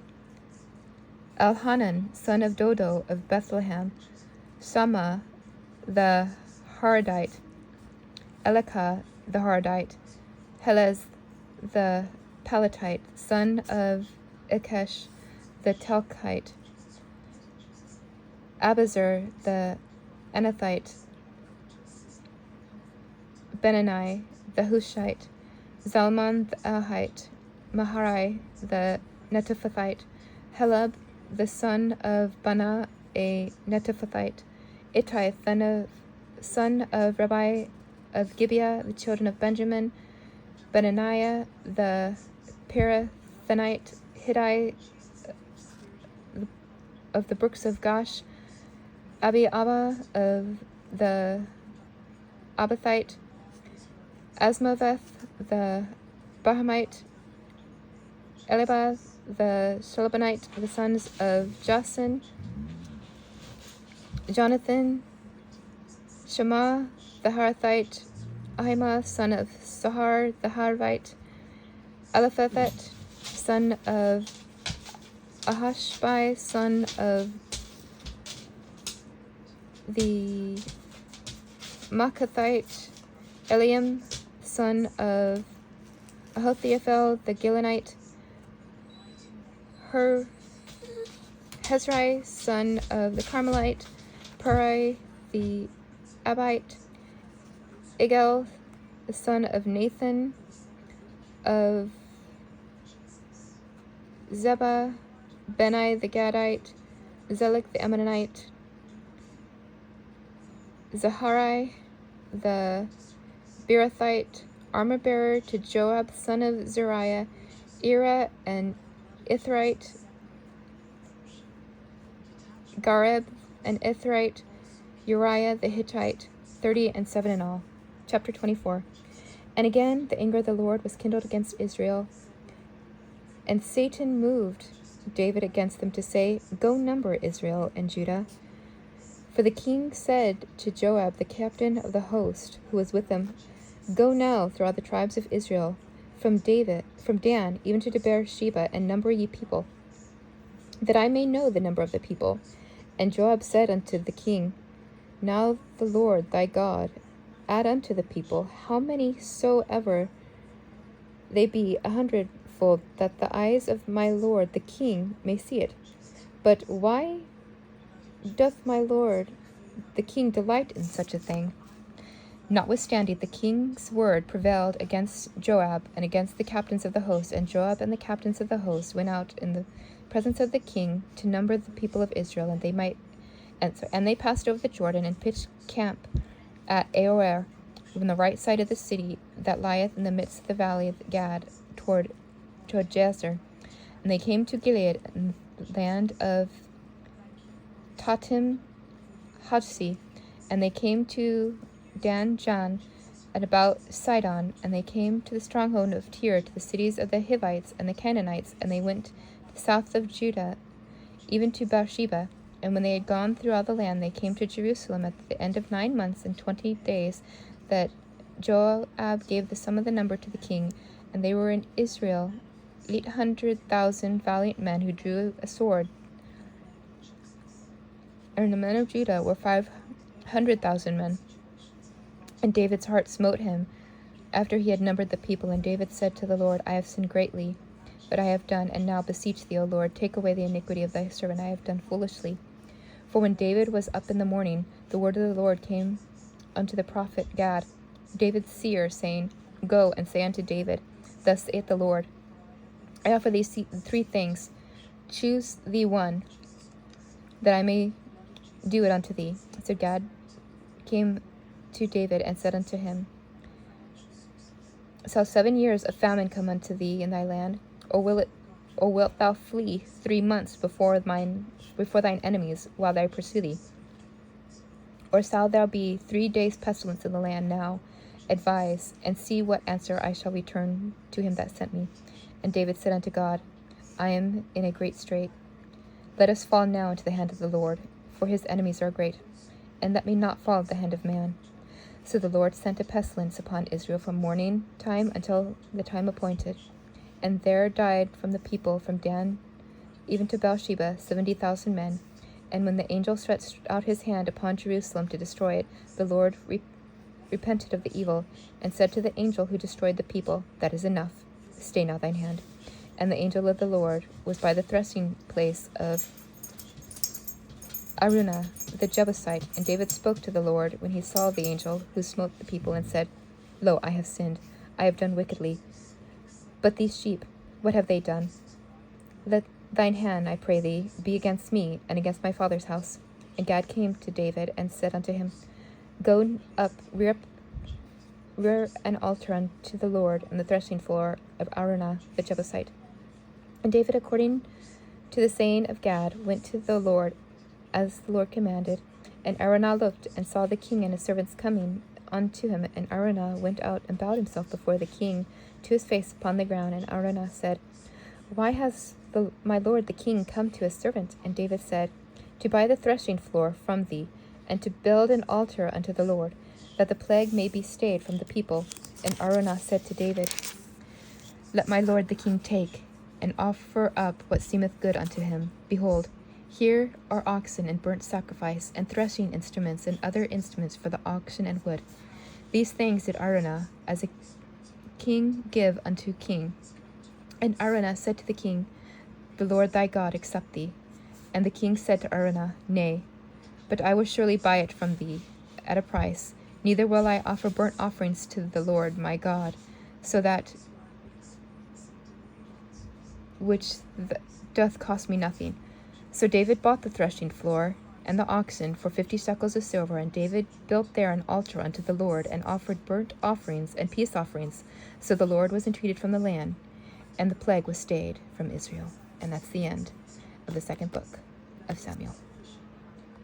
Speaker 1: Elhanan, son of Dodo of Bethlehem, Shammah the Haradite, Elikah the Haradite, Helez the Palatite, son of Ikesh the Telchite, Abazar the Anathite, Benani the Hushite, Zalman the Ahite, Maharai the Netophathite, Helab the son of Bana a Netophathite, Ittai son of Rabbi of Gibeah, the children of Benjamin, Benaniah the Pirathonite, Hiddai of the brooks of Gash, Abi-Abba of the Abathite, Asmaveth the Bahamite, Elibaz the Shalabonite, the sons of Jason, Jonathan, Shema the Harathite, Ahimaaz son of Sahar the Harvite, Eliphathet son of Ahashbai, son of the Makathite, Eliam, son of Ahothiaphel the Gilonite, Hezrai, son of the Carmelite, Purai the Abite, Igel, the son of Nathan, of Zebah, Benai the Gadite, Zelik the Ammonite, Zaharai the Beerothite, armor-bearer to Joab, son of Zeruiah, Ira and Ithrite, Gareb, an Ithrite, Uriah the Hittite, 30 and 7 in all. Chapter 24. And again the anger of the Lord was kindled against Israel, and Satan moved David against them to say, Go number Israel and Judah. For the king said to Joab, the captain of the host, who was with him, Go now throughout the tribes of Israel, from Dan even to Beersheba, and number ye people, that I may know the number of the people. And Joab said unto the king, Now the Lord thy God add unto the people how many soever they be 100-fold, that the eyes of my lord the king may see it. But why doth my lord the king delight in such a thing? Notwithstanding, the king's word prevailed against Joab and against the captains of the host, and Joab and the captains of the host went out in the presence of the king to number the people of Israel, and they passed over the Jordan and pitched camp at Aroer on the right side of the city that lieth in the midst of the valley of Gad toward Jazer. And they came to Gilead in the land of Tatim Hodsi, and they came to Dan Jan at about Sidon, and they came to the stronghold of Tyre, to the cities of the Hivites and the Canaanites, and they went to the south of Judah, even to Beersheba. And when they had gone through all the land, they came to Jerusalem at the end of 9 months and 20 days, that Joab gave the sum of the number to the king. And they were in Israel 800,000 valiant men who drew a sword, and the men of Judah were 500,000 men. And David's heart smote him after he had numbered the people. And David said to the Lord, I have sinned greatly, but I have done, and now beseech thee, O Lord, take away the iniquity of thy servant. I have done foolishly. For when David was up in the morning, the word of the Lord came unto the prophet Gad, David's seer, saying, Go and say unto David, Thus saith the Lord, I offer thee 3 things. Choose thee one, that I may do it unto thee. So Gad came to David and said unto him, Shall 7 years of famine come unto thee in thy land, or wilt thou flee 3 months before thine enemies, while they pursue thee? Or shall there be 3 days pestilence in the land? Now advise, and see what answer I shall return to him that sent me. And David said unto God, I am in a great strait. Let us fall now into the hand of the Lord, for his enemies are great, and let me not fall into the hand of man. So the Lord sent a pestilence upon Israel from morning time until the time appointed. And there died from the people from Dan even to Beersheba 70,000 men. And when the angel stretched out his hand upon Jerusalem to destroy it, the Lord repented of the evil, and said to the angel who destroyed the people, That is enough, stay now thine hand. And the angel of the Lord was by the threshing place of Araunah the Jebusite. And David spoke to the Lord when he saw the angel who smote the people, and said, Lo, I have sinned, I have done wickedly. But these sheep, what have they done? Let thine hand, I pray thee, be against me, and against my father's house. And Gad came to David, and said unto him, Go up, rear an altar unto the Lord on the threshing floor of Araunah the Jebusite. And David, according to the saying of Gad, went to the Lord as the Lord commanded. And Araunah looked, and saw the king and his servants coming unto him. And Araunah went out and bowed himself before the king to his face upon the ground. And Araunah said, Why has my lord the king come to his servant? And David said, To buy the threshing floor from thee, and to build an altar unto the Lord, that the plague may be stayed from the people. And Araunah said to David, Let my lord the king take, and offer up what seemeth good unto him. Behold, here are oxen and burnt sacrifice, and threshing instruments, and other instruments for the oxen and wood. These things did Araunah, as a king, give unto king. And Araunah said to the king, The Lord thy God accept thee. And the king said to Araunah, Nay, but I will surely buy it from thee at a price, neither will I offer burnt offerings to the Lord my God, so that which doth cost me nothing. So David bought the threshing floor and the oxen for 50 shekels of silver, and David built there an altar unto the Lord, and offered burnt offerings and peace offerings. So the Lord was entreated from the land, and the plague was stayed from Israel. And that's the end of the 2nd book of Samuel.